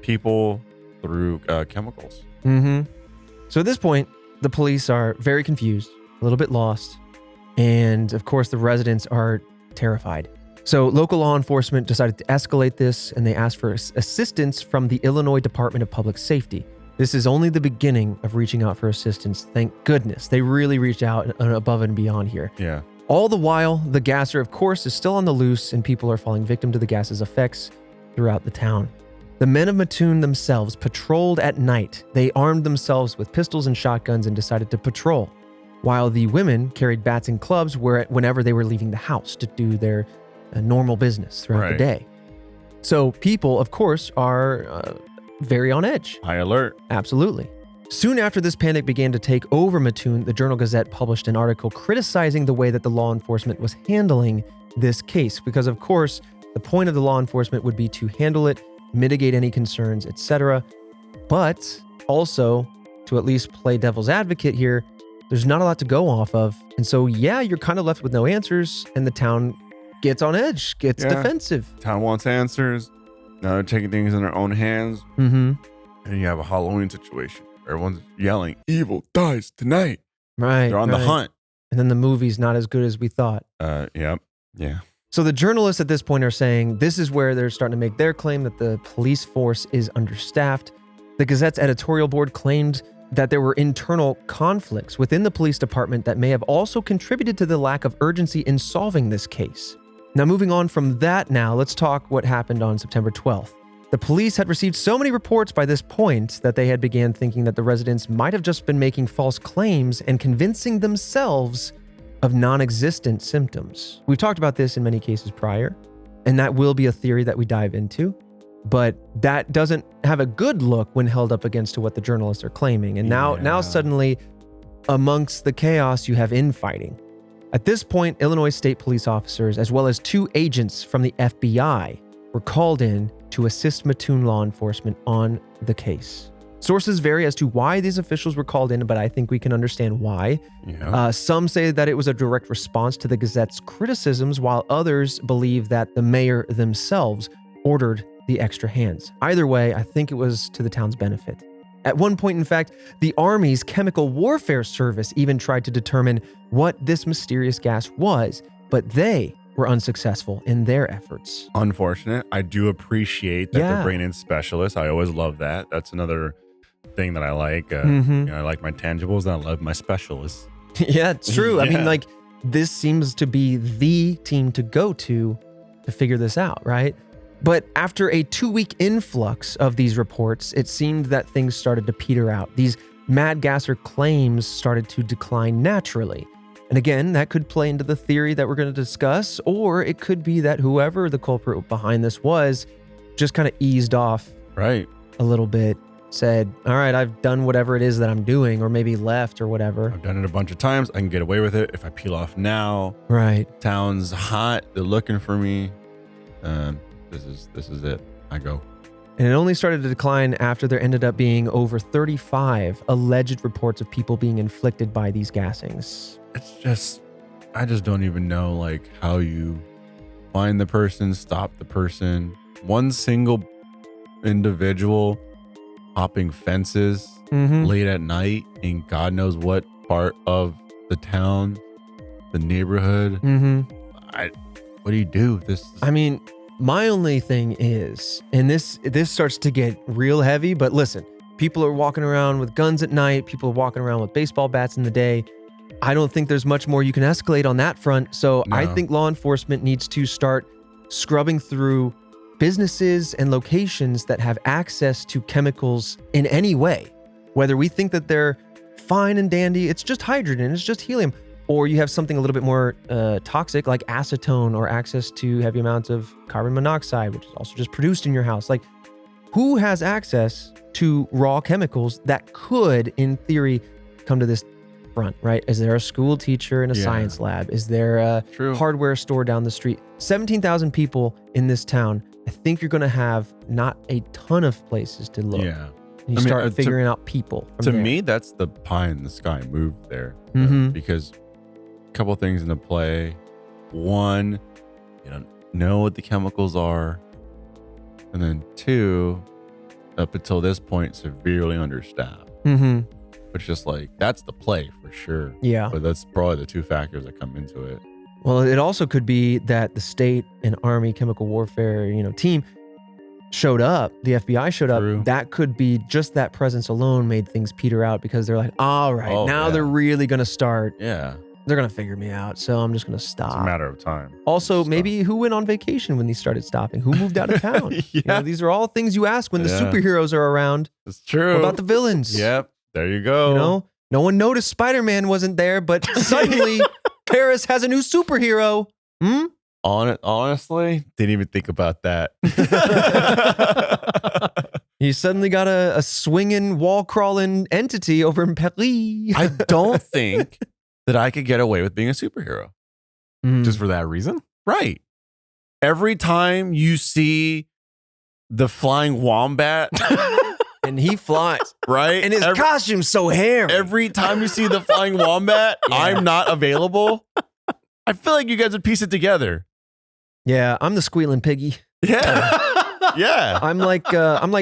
people through chemicals. Mm-hmm. So at this point, the police are very confused, a little bit lost, and of course the residents are terrified. So local law enforcement decided to escalate this, and they asked for assistance from the Illinois Department of Public Safety. This is only the beginning of reaching out for assistance. Thank goodness. They really reached out above and beyond here. Yeah. All the while, the gasser, of course, is still on the loose, and people are falling victim to the gas's effects throughout the town. The men of Mattoon themselves patrolled at night. They armed themselves with pistols and shotguns and decided to patrol, while the women carried bats and clubs whenever they were leaving the house to do their normal business throughout the day. So people, of course, are very on edge. High alert. Absolutely. Soon after this panic began to take over Mattoon, the Journal-Gazette published an article criticizing the way that the law enforcement was handling this case, because of course, the point of the law enforcement would be to handle it, mitigate any concerns, etc. But also, to at least play devil's advocate here, there's not a lot to go off of. And so, you're kind of left with no answers, and the town gets on edge, gets defensive. Town wants answers. Now they're taking things in their own hands. Mm-hmm. And you have a Halloween situation. Everyone's yelling, evil dies tonight. Right. They're on the hunt. And then the movie's not as good as we thought. Yep. Yeah. So the journalists at this point are saying this is where they're starting to make their claim that the police force is understaffed. The Gazette's editorial board claimed that there were internal conflicts within the police department that may have also contributed to the lack of urgency in solving this case. Now, moving on from that let's talk what happened on September 12th. The police had received so many reports by this point that they had began thinking that the residents might have just been making false claims and convincing themselves of non-existent symptoms. We've talked about this in many cases prior, and that will be a theory that we dive into. but that doesn't have a good look when held up against to what the journalists are claiming. And now suddenly, amongst the chaos, you have infighting. At this point, Illinois state police officers, as well as 2 agents from the FBI, were called in to assist Mattoon law enforcement on the case. Sources vary as to why these officials were called in, but I think we can understand why. Yeah. Some say that it was a direct response to the Gazette's criticisms, while others believe that the mayor themselves ordered the extra hands. Either way, I think it was to the town's benefit. At one point, in fact, the Army's Chemical Warfare Service even tried to determine what this mysterious gas was, but they were unsuccessful in their efforts. Unfortunate. I do appreciate that they're bringing in specialists. I always love that. That's another thing that I like. I like my tangibles and I love my specialists. Yeah, it's true. I mean, like, this seems to be the team to go to figure this out, right? But after a 2-week influx of these reports, it seemed that things started to peter out. These Mad Gasser claims started to decline naturally. And again, that could play into the theory that we're going to discuss, or it could be that whoever the culprit behind this was just kind of eased off a little bit, said, all right, I've done whatever it is that I'm doing, or maybe left or whatever. I've done it a bunch of times. I can get away with it if I peel off now. Right. Town's hot. They're looking for me. This is it. I go. And it only started to decline after there ended up being over 35 alleged reports of people being inflicted by these gassings. I just don't even know like how you find the person, stop the person. One single individual hopping fences late at night in God knows what part of the town, the neighborhood. What do you do? I mean, my only thing is, and this starts to get real heavy, but listen, people are walking around with guns at night. People are walking around with baseball bats in the day. I don't think there's much more you can escalate on that front. So I think law enforcement needs to start scrubbing through businesses and locations that have access to chemicals in any way. Whether we think that they're fine and dandy, it's just hydrogen, it's just helium, or you have something a little bit more toxic like acetone, or access to heavy amounts of carbon monoxide, which is also just produced in your house. Like, who has access to raw chemicals that could, in theory, come to this front, right? Is there a school teacher in a science lab? Is there a hardware store down the street? 17,000 people in this town. I think you're going to have not a ton of places to look. Yeah. You start figuring out people. To me, that's the pie in the sky move there. Because a couple of things into play. One, you don't know what the chemicals are. And then 2, up until this point, severely understaffed. Which just like, that's the play for sure. Yeah. But that's probably the 2 factors that come into it. Well, it also could be that the state and Army chemical warfare, team showed up. The FBI showed up. That could be just that presence alone made things peter out, because they're like, all right, now they're really going to start. Yeah. They're going to figure me out. So I'm just going to stop. It's a matter of time. Also, maybe who went on vacation when these started stopping? Who moved out of town? These are all things you ask when the superheroes are around. It's true. What about the villains? Yep. There you go. No one noticed Spider-Man wasn't there, but suddenly Paris has a new superhero. Honestly, didn't even think about that. You suddenly got a swinging, wall-crawling entity over in Paris. I don't think that I could get away with being a superhero. Just for that reason? Right. Every time you see the flying wombat... And he flies. Right? And his costume's so hairy. Every time you see the flying wombat, I'm not available. I feel like you guys would piece it together. Yeah, I'm the squealing piggy. Yeah. Yeah. I'm like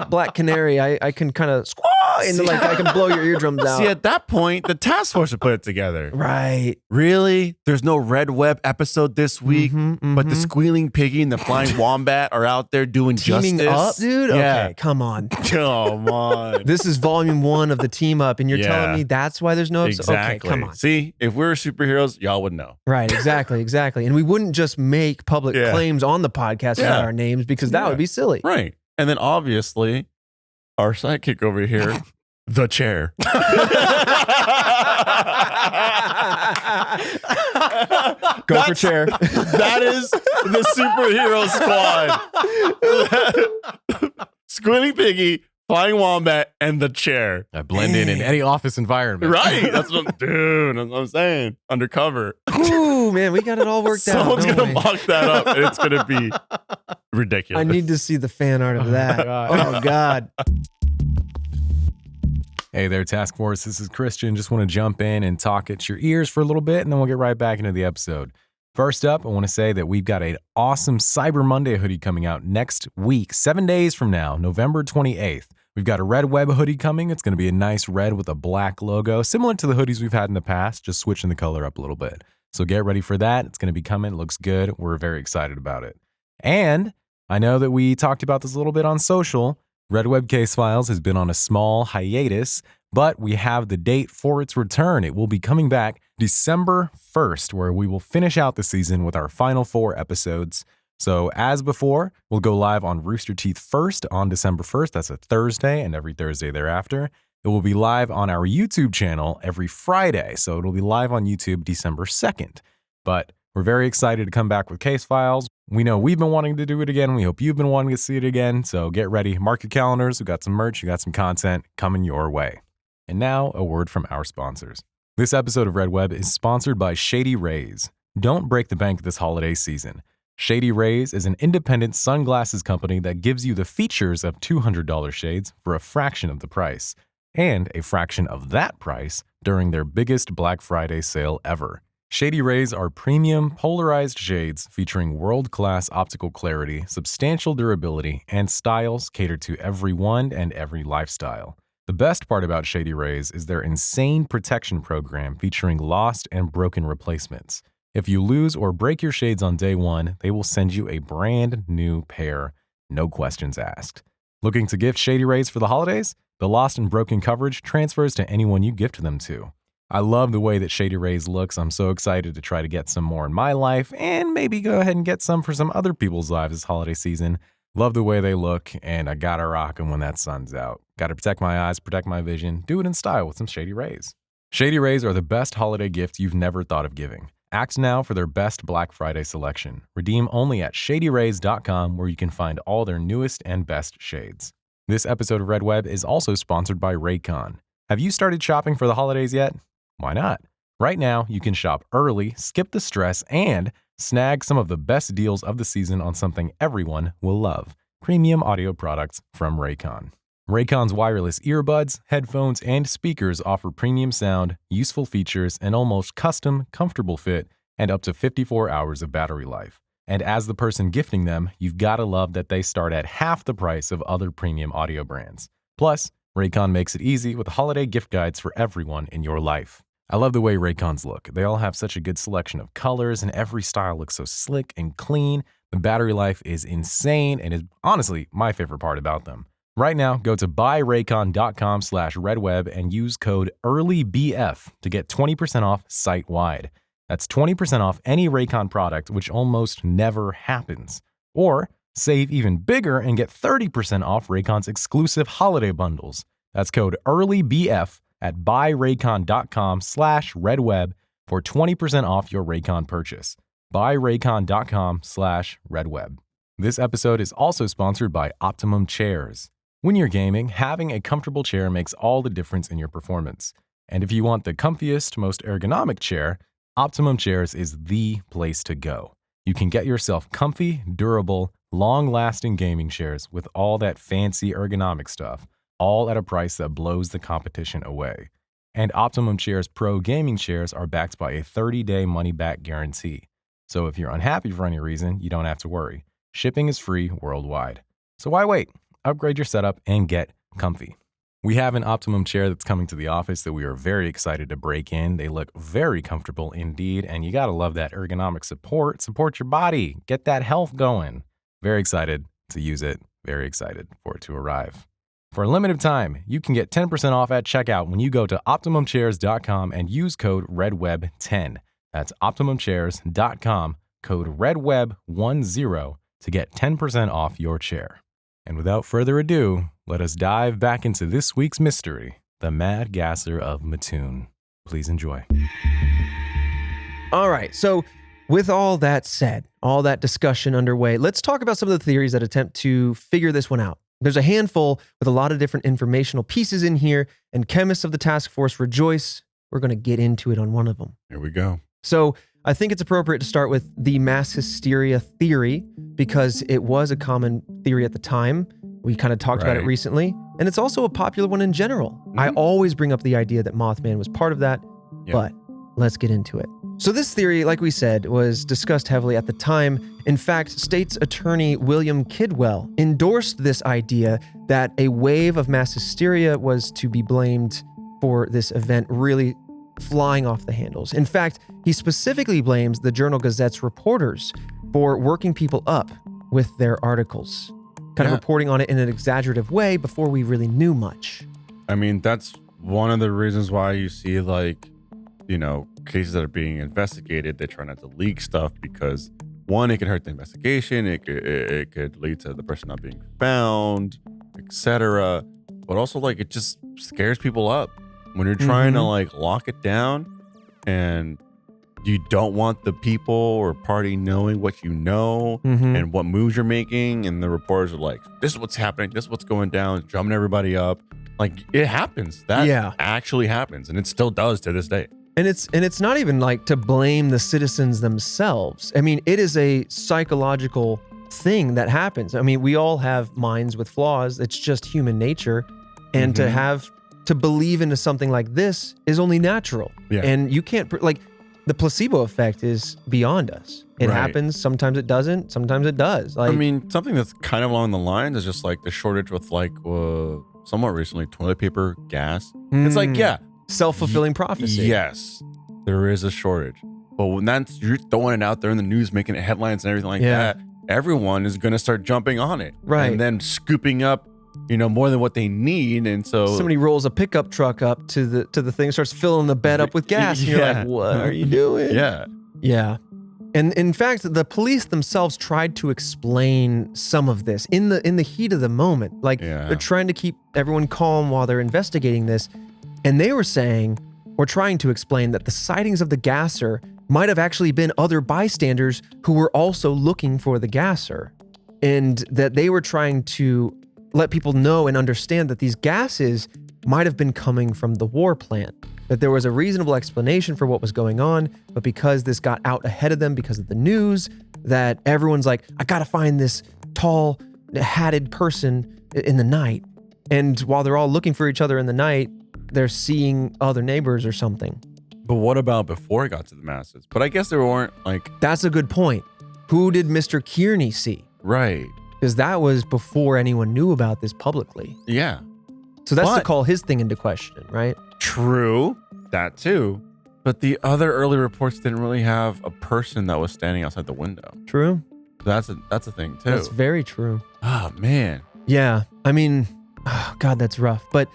Black Canary. I can kind of squaw and like I can blow your eardrums out. See, at that point, the task force would put it together. Right. Really? There's no Red Web episode this week, but the squealing piggy and the flying wombat are out there doing Teaming justice. up, dude? Yeah. Okay, come on. Come on. This is volume 1 of the team up, and you're telling me that's why there's no episode? Exactly. Okay, come on. See, if we were superheroes, y'all would know. Right, exactly. And we wouldn't just make public claims on the podcast about our names, because that would be silly. Right. And then obviously, our sidekick over here, the chair. Go for chair. That is the superhero squad. Squilly Piggy, Flying Wombat, and the chair. I blend in any office environment. Right. That's what I'm saying. Undercover. Ooh, man, we got it all worked out. Someone's going to mock that up, and it's going to be ridiculous. I need to see the fan art of that. Oh, God. Hey there, Task Force. This is Christian. Just want to jump in and talk at your ears for a little bit, and then we'll get right back into the episode. First up, I want to say that we've got an awesome Cyber Monday hoodie coming out next week, 7 days from now, November 28th. We've got a red web hoodie coming. It's going to be a nice red with a black logo, similar to the hoodies we've had in the past, just switching the color up a little bit. So get ready for that. It's going to be coming. It looks good. We're very excited about it. And I know that we talked about this a little bit on social. Red Web Case Files has been on a small hiatus, but we have the date for its return. It will be coming back December 1st, where we will finish out the season with our final 4 episodes. So as before, we'll go live on Rooster Teeth first on December 1st. That's a Thursday, and every Thursday thereafter. It will be live on our YouTube channel every Friday. So it'll be live on YouTube December 2nd. But we're very excited to come back with Case Files. We know we've been wanting to do it again. We hope you've been wanting to see it again. So get ready. Mark your calendars. We've got some merch. We've got some content coming your way. And now, a word from our sponsors. This episode of Red Web is sponsored by Shady Rays. Don't break the bank this holiday season. Shady Rays is an independent sunglasses company that gives you the features of $200 shades for a fraction of the price, and a fraction of that price during their biggest Black Friday sale ever. Shady Rays are premium, polarized shades featuring world-class optical clarity, substantial durability, and styles catered to everyone and every lifestyle. The best part about Shady Rays is their insane protection program featuring lost and broken replacements. If you lose or break your shades on day one, they will send you a brand new pair, no questions asked. Looking to gift Shady Rays for the holidays? The lost and broken coverage transfers to anyone you gift them to. I love the way that Shady Rays looks. I'm so excited to try to get some more in my life and maybe go ahead and get some for some other people's lives this holiday season. Love the way they look, and I gotta rock them when that sun's out. Gotta protect my eyes, protect my vision, do it in style with some Shady Rays. Shady Rays are the best holiday gift you've never thought of giving. Act now for their best Black Friday selection. Redeem only at shadyrays.com, where you can find all their newest and best shades. This episode of Red Web is also sponsored by Raycon. Have you started shopping for the holidays yet? Why not? Right now, you can shop early, skip the stress, and snag some of the best deals of the season on something everyone will love: premium audio products from Raycon. Raycon's wireless earbuds, headphones, and speakers offer premium sound, useful features, an almost custom, comfortable fit, and up to 54 hours of battery life. And as the person gifting them, you've gotta love that they start at half the price of other premium audio brands. Plus, Raycon makes it easy with holiday gift guides for everyone in your life. I love the way Raycons look. They all have such a good selection of colors, and every style looks so slick and clean. The battery life is insane and is honestly my favorite part about them. Right now, go to buyraycon.com/redweb and use code EARLYBF to get 20% off site-wide. That's 20% off any Raycon product, which almost never happens. Or save even bigger and get 30% off Raycon's exclusive holiday bundles. That's code EARLYBF at buyraycon.com/redweb for 20% off your Raycon purchase. buyraycon.com/redweb. This episode is also sponsored by Optimum Chairs. When you're gaming, having a comfortable chair makes all the difference in your performance. And if you want the comfiest, most ergonomic chair, Optimum Chairs is the place to go. You can get yourself comfy, durable, long-lasting gaming chairs with all that fancy ergonomic stuff, all at a price that blows the competition away. And Optimum Chairs Pro gaming chairs are backed by a 30-day money-back guarantee. So if you're unhappy for any reason, you don't have to worry. Shipping is free worldwide. So why wait? Upgrade your setup and get comfy. We have an Optimum chair that's coming to the office that we are very excited to break in. They look very comfortable indeed, and you gotta love that ergonomic support. Support your body. Get that health going. Very excited to use it. Very excited for it to arrive. For a limited time, you can get 10% off at checkout when you go to OptimumChairs.com and use code REDWEB10. That's OptimumChairs.com, code REDWEB10 to get 10% off your chair. And without further ado, let us dive back into this week's mystery, the Mad Gasser of Mattoon. Please enjoy. All right, so with all that said, all that discussion underway, let's talk about some of the theories that attempt to figure this one out. There's a handful with a lot of different informational pieces in here, and chemists of the task force rejoice. We're going to get into it on one of them. Here we go. So I think it's appropriate to start with the mass hysteria theory because it was a common theory at the time. We kind of talked about it recently, and it's also a popular one in general. Mm-hmm. I always bring up the idea that Mothman was part of that, but let's get into it. So this theory, like we said, was discussed heavily at the time. In fact, state's attorney William Kidwell endorsed this idea that a wave of mass hysteria was to be blamed for this event really flying off the handles. In fact, he specifically blames the Journal-Gazette's reporters for working people up with their articles, kind of reporting on it in an exaggerative way before we really knew much. I mean, that's one of the reasons why you see, like, you know, cases that are being investigated, they try not to leak stuff because, one, it could hurt the investigation, it could lead to the person not being found, etc. But also, like, it just scares people up when you're trying to, like, lock it down and you don't want the people or party knowing what you know and what moves you're making, and the reporters are like, this is what's happening, this is what's going down, drumming everybody up. Like, it happens. That actually happens, and it still does to this day. And it's not even like to blame the citizens themselves. I mean, it is a psychological thing that happens. I mean, we all have minds with flaws. It's just human nature. And to believe into something like this is only natural. Yeah. And you can't, like, the placebo effect is beyond us. It happens. Sometimes it doesn't. Sometimes it does. Like, I mean, something that's kind of along the lines is just like the shortage with, like, somewhat recently, toilet paper, gas. It's like, self-fulfilling prophecy. Yes, there is a shortage. But when you're throwing it out there in the news, making it headlines and everything like that, everyone is going to start jumping on it. Right. And then scooping up, you know, more than what they need. And so somebody rolls a pickup truck up to the thing, starts filling the bed up with gas. And you're like, what are you doing? Yeah. And in fact, the police themselves tried to explain some of this in the heat of the moment. Like, they're trying to keep everyone calm while they're investigating this. And they were saying, or trying to explain, that the sightings of the gasser might have actually been other bystanders who were also looking for the gasser. And that they were trying to let people know and understand that these gases might have been coming from the war plant. That there was a reasonable explanation for what was going on, but because this got out ahead of them because of the news, that everyone's like, I gotta find this tall, hatted person in the night. And while they're all looking for each other in the night, they're seeing other neighbors or something. But what about before it got to the masses? But I guess there weren't, like... That's a good point. Who did Mr. Kearney see? Right. Because that was before anyone knew about this publicly. Yeah. So that's to call his thing into question, right? True. That too. But the other early reports didn't really have a person that was standing outside the window. True. That's a thing too. That's very true. Oh, man. Yeah. I mean, oh, God, that's rough. But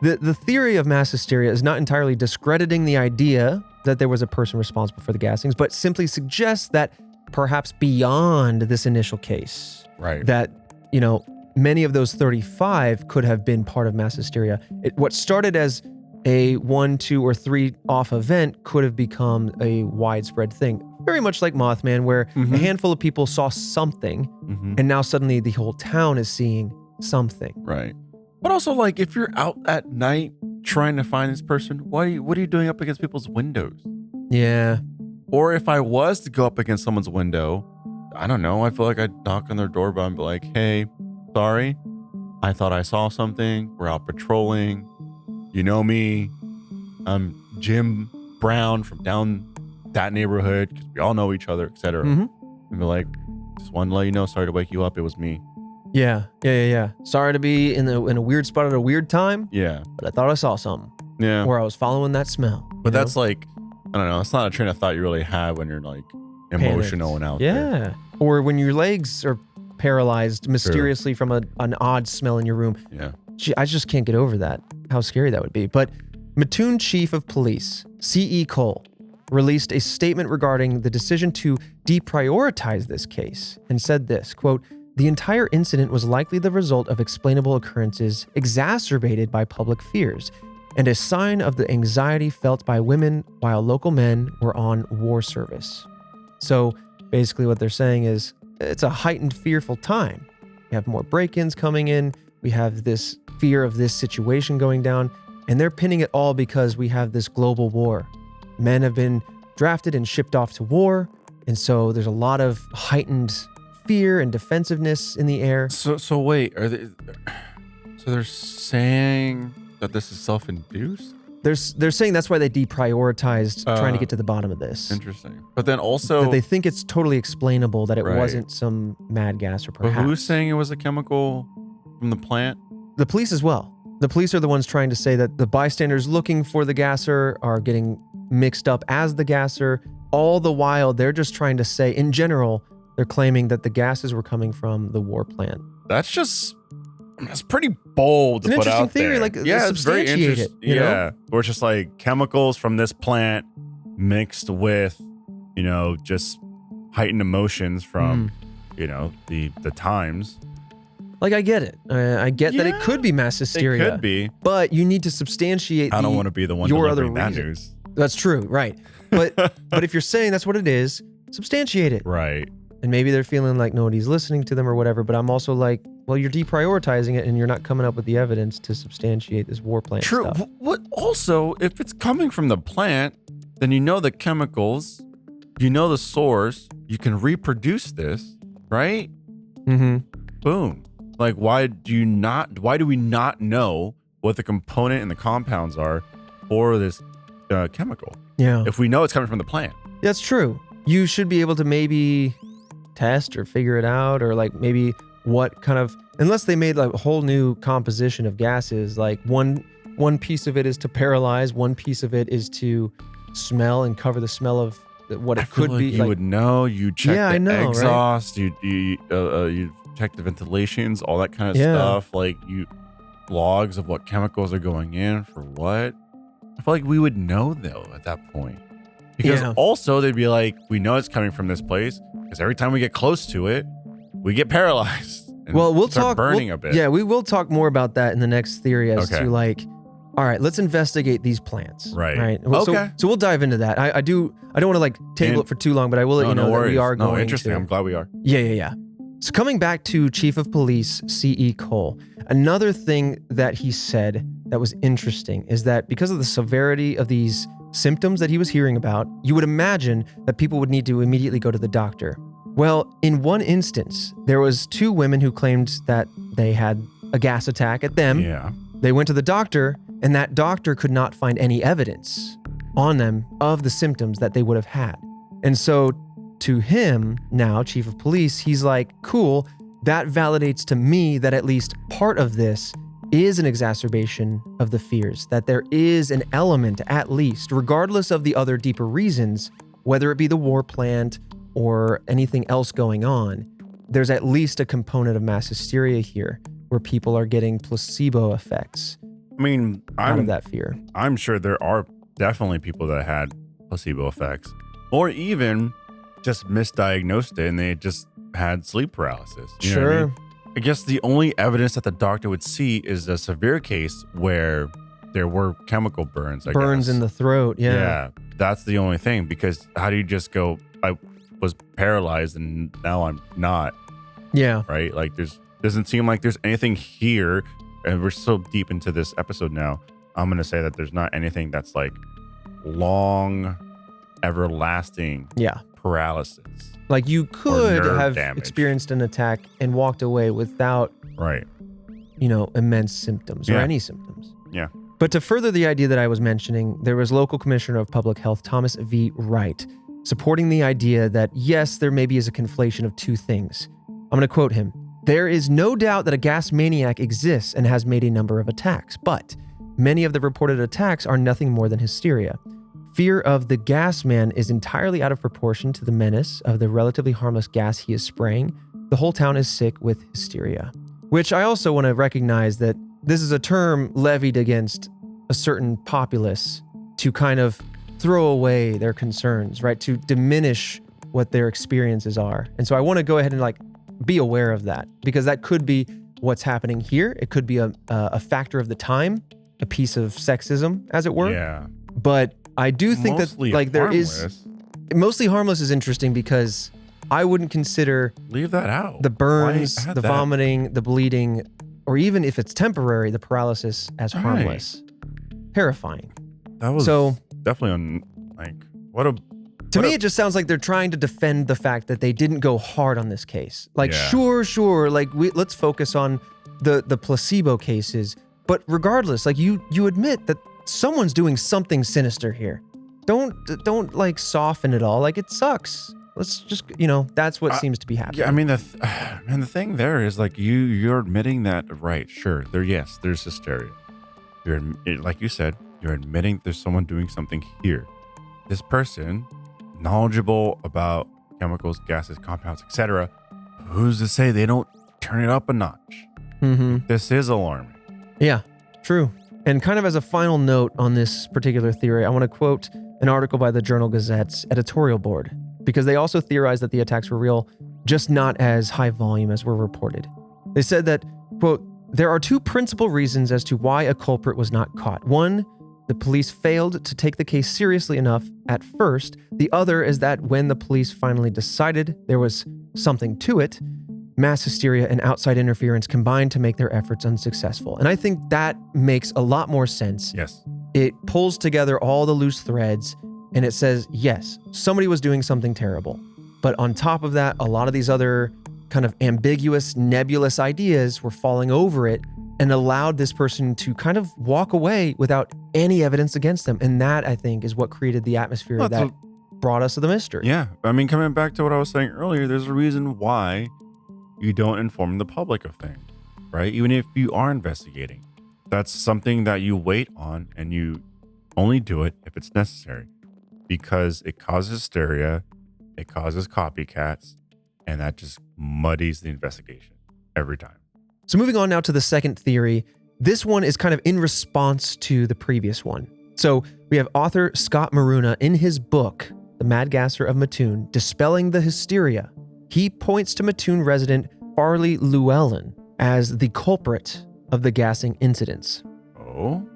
the theory of mass hysteria is not entirely discrediting the idea that there was a person responsible for the gassings, but simply suggests that perhaps beyond this initial case, that, you know, many of those 35 could have been part of mass hysteria. What started as a 1, 2, or 3 off event could have become a widespread thing. Very much like Mothman, where a handful of people saw something, and now suddenly the whole town is seeing something. Right. But also, like, if you're out at night trying to find this person, what are you doing up against people's windows? Yeah. Or if I was to go up against someone's window, I don't know, I feel like I'd knock on their doorbell and be like, hey, sorry, I thought I saw something. We're out patrolling. You know me. I'm Jim Brown from down that neighborhood, because we all know each other, etc. And be like, just wanted to let you know, sorry to wake you up. It was me. Yeah. Sorry to be in a weird spot at a weird time. Yeah. But I thought I saw something. Yeah. Or I was following that smell. But that's like, I don't know. It's not a train of thought you really have when you're like emotional and out there. Yeah. Or when your legs are paralyzed mysteriously from an odd smell in your room. Yeah. I just can't get over that. How scary that would be. But Mattoon Chief of Police, C.E. Cole, released a statement regarding the decision to deprioritize this case and said this, quote, "The entire incident was likely the result of explainable occurrences exacerbated by public fears. and a sign of the anxiety felt by women while local men were on war service. So basically what they're saying is it's a heightened, fearful time. We have more break-ins coming in. We have this fear of this situation going down, and they're pinning it all because we have this global war. Men have been drafted and shipped off to war, and so there's a lot of heightened fear and defensiveness in the air. So wait, so they're saying that this is self-induced? They're saying that's why they deprioritized trying to get to the bottom of this. Interesting. But then also that they think it's totally explainable that it wasn't some mad gas or perhaps. But who's saying it was a chemical from the plant? The police as well. The police are the ones trying to say that the bystanders looking for the gasser are getting mixed up as the gasser. All the while, they're just trying to say, in general, they're claiming that the gases were coming from the war plant. That's pretty bold to put out theory, there. Like, it's very interesting. You know? Or it's just like chemicals from this plant mixed with, just heightened emotions from, the times. Like, I get it. I get that it could be mass hysteria. It could be. But you need to substantiate I don't want to be the one delivering that news. That's true, right. But if you're saying that's what it is, substantiate it. Right. And maybe they're feeling like nobody's listening to them or whatever, but I'm also like, well, you're deprioritizing it and you're not coming up with the evidence to substantiate this war plant stuff. True. What also, if it's coming from the plant, then you know the chemicals, you know the source, you can reproduce this, right? Mm-hmm. Boom. Like, why do we not know what the component and the compounds are for this chemical? Yeah. If we know it's coming from the plant. That's true. You should be able to maybe test or figure it out, or like maybe what kind of, unless they made like a whole new composition of gases, like one piece of it is to paralyze, one piece of it is to smell and cover the smell of what it could be. You would know. You check the exhaust. Right? You check the ventilations, all that kind of stuff. Like logs of what chemicals are going in for what. I feel like we would know though at that point, because also they'd be like, we know it's coming from this place because every time we get close to it, we get paralyzed. Well, we'll talk burning a bit. Yeah, we will talk more about that in the next theory as to like, all right, let's investigate these plants. Right. Okay. So we'll dive into that. I don't want to like table it for too long, but I will let you know that we are going. Interesting. I'm glad we are. Yeah. So coming back to Chief of Police C.E. Cole, another thing that he said that was interesting is that because of the severity of these symptoms that he was hearing about, you would imagine that people would need to immediately go to the doctor. Well, in one instance, there was 2 women who claimed that they had a gas attack at them. Yeah. They went to the doctor, and that doctor could not find any evidence on them of the symptoms that they would have had. And so to him, now Chief of Police, he's like, cool, that validates to me that at least part of this is an exacerbation of the fears, that there is an element, at least, regardless of the other deeper reasons, whether it be the war plant or anything else going on, there's at least a component of mass hysteria here where people are getting placebo effects. I mean, out of that fear. I'm sure there are definitely people that had placebo effects, or even just misdiagnosed it and they just had sleep paralysis. You know what I mean? I guess the only evidence that the doctor would see is a severe case where there were chemical burns. Burns in the throat. Yeah. That's the only thing, because how do you just go, I was paralyzed and now I'm not. Yeah. Right? Like doesn't seem like there's anything here, and we're so deep into this episode now. I'm going to say that there's not anything that's like long, everlasting paralysis. Like you could have experienced an attack and walked away without, immense symptoms or any symptoms. Yeah. But to further the idea that I was mentioning, there was local commissioner of public health, Thomas V. Wright, supporting the idea that yes, there maybe is a conflation of 2 things. I'm going to quote him. There is no doubt that a gas maniac exists and has made a number of attacks, but many of the reported attacks are nothing more than hysteria. Fear of the gas man is entirely out of proportion to the menace of the relatively harmless gas he is spraying. The whole town is sick with hysteria. Which I also want to recognize that this is a term levied against a certain populace to kind of throw away their concerns, right? To diminish what their experiences are. And so I want to go ahead and be aware of that, because that could be what's happening here. It could be a factor of the time a piece of sexism, as it were. Yeah. But I do think Mostly that like there is harmless. mostly harmless is interesting because I wouldn't consider Leave that out. the burns, Why add the that? vomiting, the bleeding, or even if it's temporary, the paralysis as Right. harmless. Terrifying. That was So- definitely what a To What me, a- it just sounds like they're trying to defend the fact that they didn't go hard on this case. Like, Yeah. sure, like let's focus on the placebo cases. But regardless, like you admit that someone's doing something sinister here. Don't like soften it all. Like it sucks. Let's just that's what seems to be happening. Yeah, I mean the thing there is like you're admitting that, right? Sure, there's hysteria. Like you said, you're admitting there's someone doing something here. This person, knowledgeable about chemicals, gases, compounds, etc. Who's to say they don't turn it up a notch? Mm-hmm. This is alarming. Yeah, true. And kind of as a final note on this particular theory, I want to quote an article by the Journal Gazette's editorial board, because they also theorized that the attacks were real, just not as high volume as were reported. They said that, quote, there are two principal reasons as to why a culprit was not caught. One, the police failed to take the case seriously enough at first. The other is that when the police finally decided there was something to it, mass hysteria and outside interference combined to make their efforts unsuccessful. And I think that makes a lot more sense. Yes. It pulls together all the loose threads and it says, yes, somebody was doing something terrible. But on top of that, a lot of these other kind of ambiguous, nebulous ideas were falling over it and allowed this person to kind of walk away without any evidence against them. And that, I think, is what created the atmosphere that brought us to the mystery. Yeah. I mean, coming back to what I was saying earlier, there's a reason why you don't inform the public of things, right? Even if you are investigating. That's something that you wait on, and you only do it if it's necessary, because it causes hysteria, it causes copycats, and that just muddies the investigation every time. So moving on now to the second theory, this one is kind of in response to the previous one. So we have author Scott Maruna in his book, The Mad Gasser of Mattoon, dispelling the hysteria. He points to Mattoon resident Farley Llewellyn as the culprit of the gassing incidents. Oh?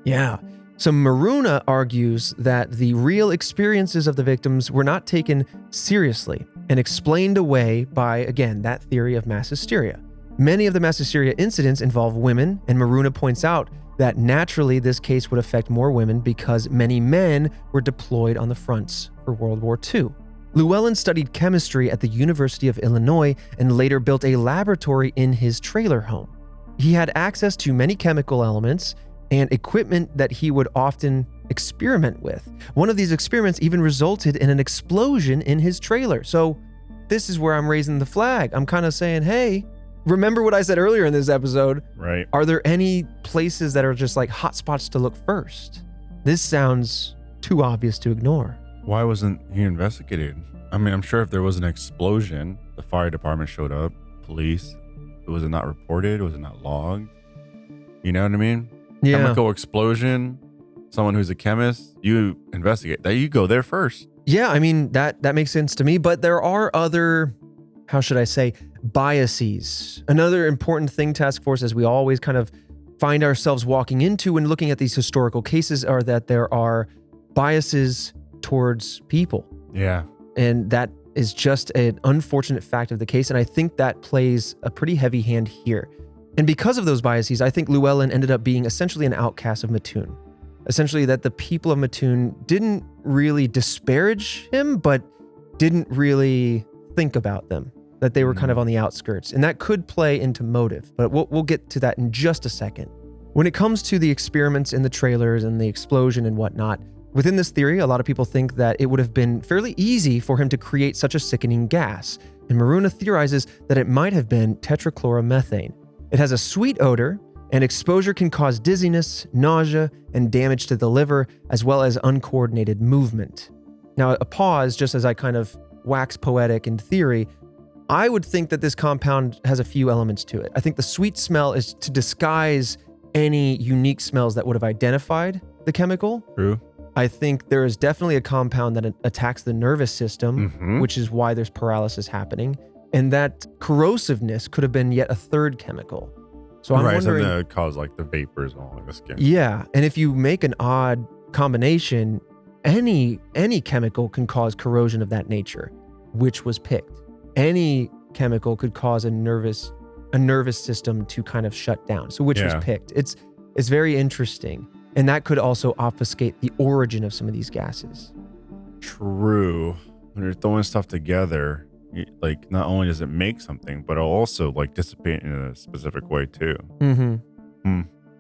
Yeah. So Maruna argues that the real experiences of the victims were not taken seriously and explained away by, again, that theory of mass hysteria. Many of the mass hysteria incidents involve women, and Maruna points out that naturally this case would affect more women because many men were deployed on the fronts for World War II. Llewellyn studied chemistry at the University of Illinois and later built a laboratory in his trailer home. He had access to many chemical elements and equipment that he would often experiment with. One of these experiments even resulted in an explosion in his trailer. So this is where I'm raising the flag. I'm kind of saying, hey, remember what I said earlier in this episode? Right. Are there any places that are just like hot spots to look first? This sounds too obvious to ignore. Why wasn't he investigated? I mean, I'm sure if there was an explosion, the fire department showed up, police. Was it not reported? Was it not logged? You know what I mean? Yeah. Chemical explosion, someone who's a chemist, you investigate that. You go there first. Yeah, I mean, that makes sense to me, but there are other, how should I say, biases. Another important thing, Task Force, as we always kind of find ourselves walking into when looking at these historical cases, are that there are biases towards people. Yeah. And that is just an unfortunate fact of the case. And I think that plays a pretty heavy hand here. And because of those biases, I think Llewellyn ended up being essentially an outcast of Mattoon. Essentially that the people of Mattoon didn't really disparage him, but didn't really think about them, that they were kind of on the outskirts. And that could play into motive, but we'll get to that in just a second. When it comes to the experiments in the trailers and the explosion and whatnot, within this theory, a lot of people think that it would have been fairly easy for him to create such a sickening gas. And Maruna theorizes that it might have been tetrachloromethane. It has a sweet odor, and exposure can cause dizziness, nausea, and damage to the liver, as well as uncoordinated movement. Now, a pause, just as I kind of wax poetic in theory, I would think that this compound has a few elements to it. I think the sweet smell is to disguise any unique smells that would have identified the chemical. True. I think there is definitely a compound that attacks the nervous system, which is why there's paralysis happening. And that corrosiveness could have been yet a third chemical. So I'm right, wondering, something that would cause like the vapors on the skin. yeah, and if you make an odd combination, any chemical can cause corrosion of that nature, which was picked. Any chemical could cause a nervous system to kind of shut down. So which was picked. It's very interesting. And that could also obfuscate the origin of some of these gases. True. When you're throwing stuff together, like not only does it make something, but it'll also like dissipate in a specific way too.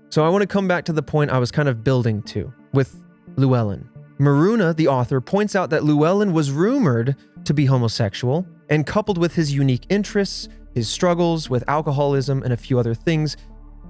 So I want to come back to the point I was kind of building to with Llewellyn. Maruna, the author, points out that Llewellyn was rumored to be homosexual, and coupled with his unique interests, his struggles with alcoholism, and a few other things,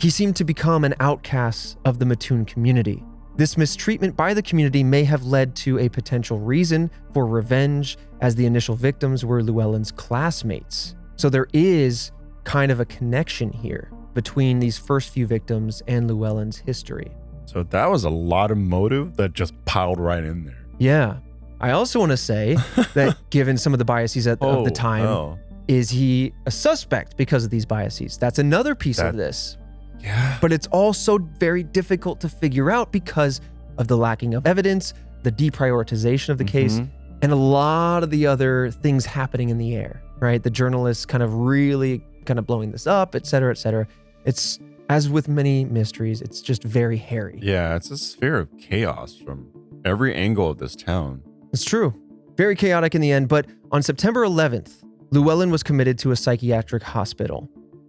he seemed to become an outcast of the Mattoon community. This mistreatment by the community may have led to a potential reason for revenge, as the initial victims were Llewellyn's classmates. So there is kind of a connection here between these first few victims and Llewellyn's history. So that was a lot of motive that just piled right in there. Yeah. I also want to say that given some of the biases of the time, is he a suspect because of these biases? That's another piece of this. Yeah. But it's also very difficult to figure out because of the lacking of evidence, the deprioritization of the case, and a lot of the other things happening in the air, right? The journalists kind of really kind of blowing this up, et cetera, et cetera. It's, as with many mysteries, it's just very hairy. Yeah, it's a sphere of chaos from every angle of this town. It's true. Very chaotic in the end, but on September 11th, Llewellyn was committed to a psychiatric hospital.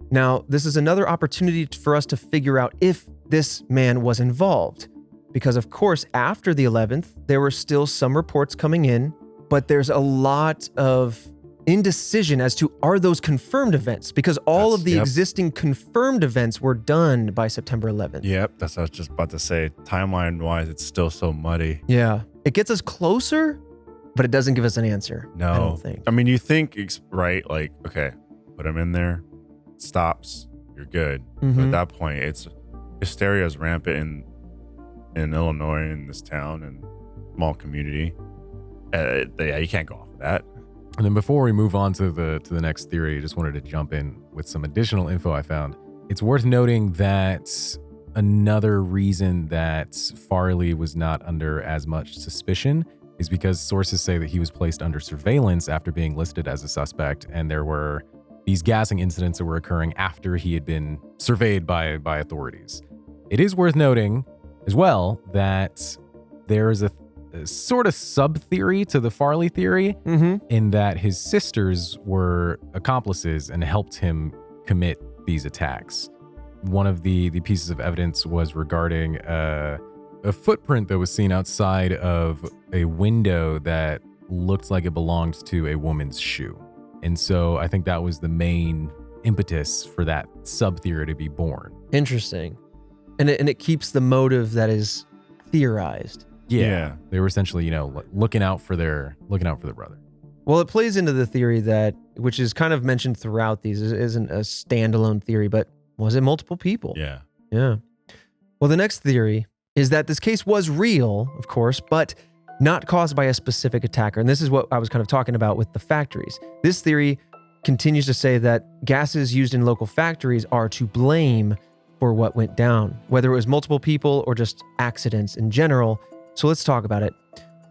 Now, this is another opportunity for us to figure out if this man was involved. Because of course, after the 11th, there were still some reports coming in, but there's a lot of indecision as to are those confirmed events? Because all of the existing confirmed events were done by September 11th. Yep, that's what I was just about to say. Timeline-wise, it's still so muddy. Yeah. It gets us closer, but it doesn't give us an answer. No. I don't think. I mean, you think, right, like, okay, put him in there, it stops, you're good. But at that point, it's hysteria is rampant in Illinois, in this town and small community. Yeah, you can't go off of that. And then before we move on to the next theory, I just wanted to jump in with some additional info I found. It's worth noting that another reason that Farley was not under as much suspicion is because sources say that he was placed under surveillance after being listed as a suspect, and there were these gassing incidents that were occurring after he had been surveyed by authorities. It is worth noting as well that there is a sort of sub-theory to the Farley theory in that his sisters were accomplices and helped him commit these attacks. One of the pieces of evidence was regarding a footprint that was seen outside of a window that looked like it belonged to a woman's shoe. And so I think that was the main impetus for that sub-theory to be born. Interesting. And it keeps the motive that is theorized. Yeah. They were essentially, looking out for their brother. Well, it plays into the theory that, which is kind of mentioned throughout these, isn't a standalone theory, but was it multiple people? Yeah. Yeah. Well, the next theory is that this case was real, of course, but not caused by a specific attacker. And this is what I was kind of talking about with the factories. This theory continues to say that gases used in local factories are to blame for what went down, whether it was multiple people or just accidents in general. So let's talk about it.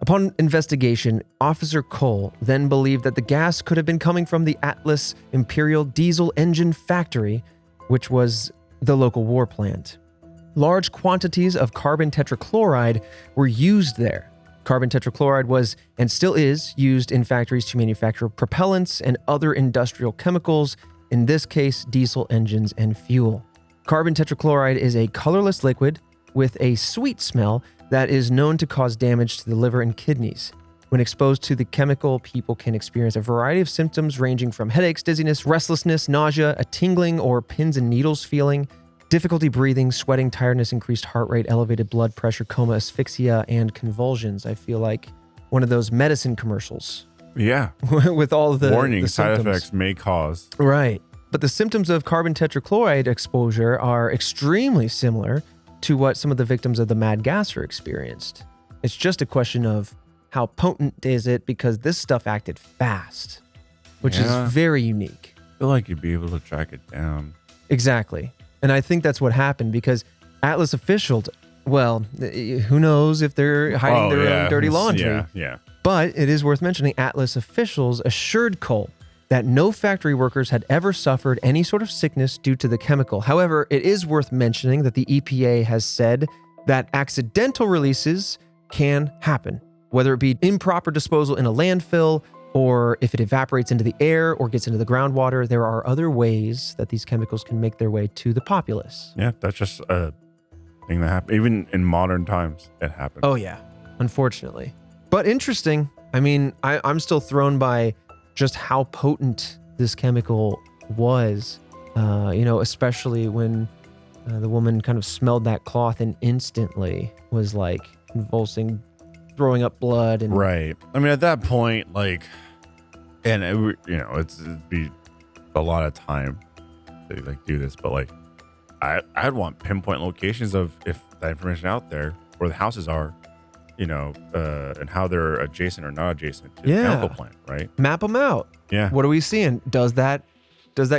Upon investigation, Officer Cole then believed that the gas could have been coming from the Atlas Imperial Diesel Engine Factory, which was the local war plant. Large quantities of carbon tetrachloride were used there. Carbon tetrachloride was, and still is, used in factories to manufacture propellants and other industrial chemicals, in this case, diesel engines and fuel. Carbon tetrachloride is a colorless liquid with a sweet smell that is known to cause damage to the liver and kidneys. When exposed to the chemical, people can experience a variety of symptoms ranging from headaches, dizziness, restlessness, nausea, a tingling or pins and needles feeling, difficulty breathing, sweating, tiredness, increased heart rate, elevated blood pressure, coma, asphyxia, and convulsions. I feel like one of those medicine commercials. Yeah. With all of the warning, the side symptoms. effects may cause. Right. But the symptoms of carbon tetrachloride exposure are extremely similar to what some of the victims of the Mad Gasser experienced. It's just a question of how potent is it, because this stuff acted fast, which is very unique. I feel like you'd be able to track it down. Exactly. And I think that's what happened because Atlas officials, well, who knows if they're hiding their own dirty laundry. Yeah. But it is worth mentioning Atlas officials assured Cole that no factory workers had ever suffered any sort of sickness due to the chemical. However, it is worth mentioning that the EPA has said that accidental releases can happen, whether it be improper disposal in a landfill or if it evaporates into the air or gets into the groundwater. There are other ways that these chemicals can make their way to the populace. Yeah, that's just a thing that happens. Even in modern times, it happens. Oh, yeah, unfortunately. But interesting. I mean, I'm still thrown by just how potent this chemical was, especially when the woman kind of smelled that cloth and instantly was like convulsing, throwing up blood. And right. I mean, at that point, like, and it'd be a lot of time to like do this, but like, I'd want pinpoint locations of if that information out there where the houses are, and how they're adjacent or not adjacent to the chemical plant, right? Map them out. Yeah. What are we seeing? Does that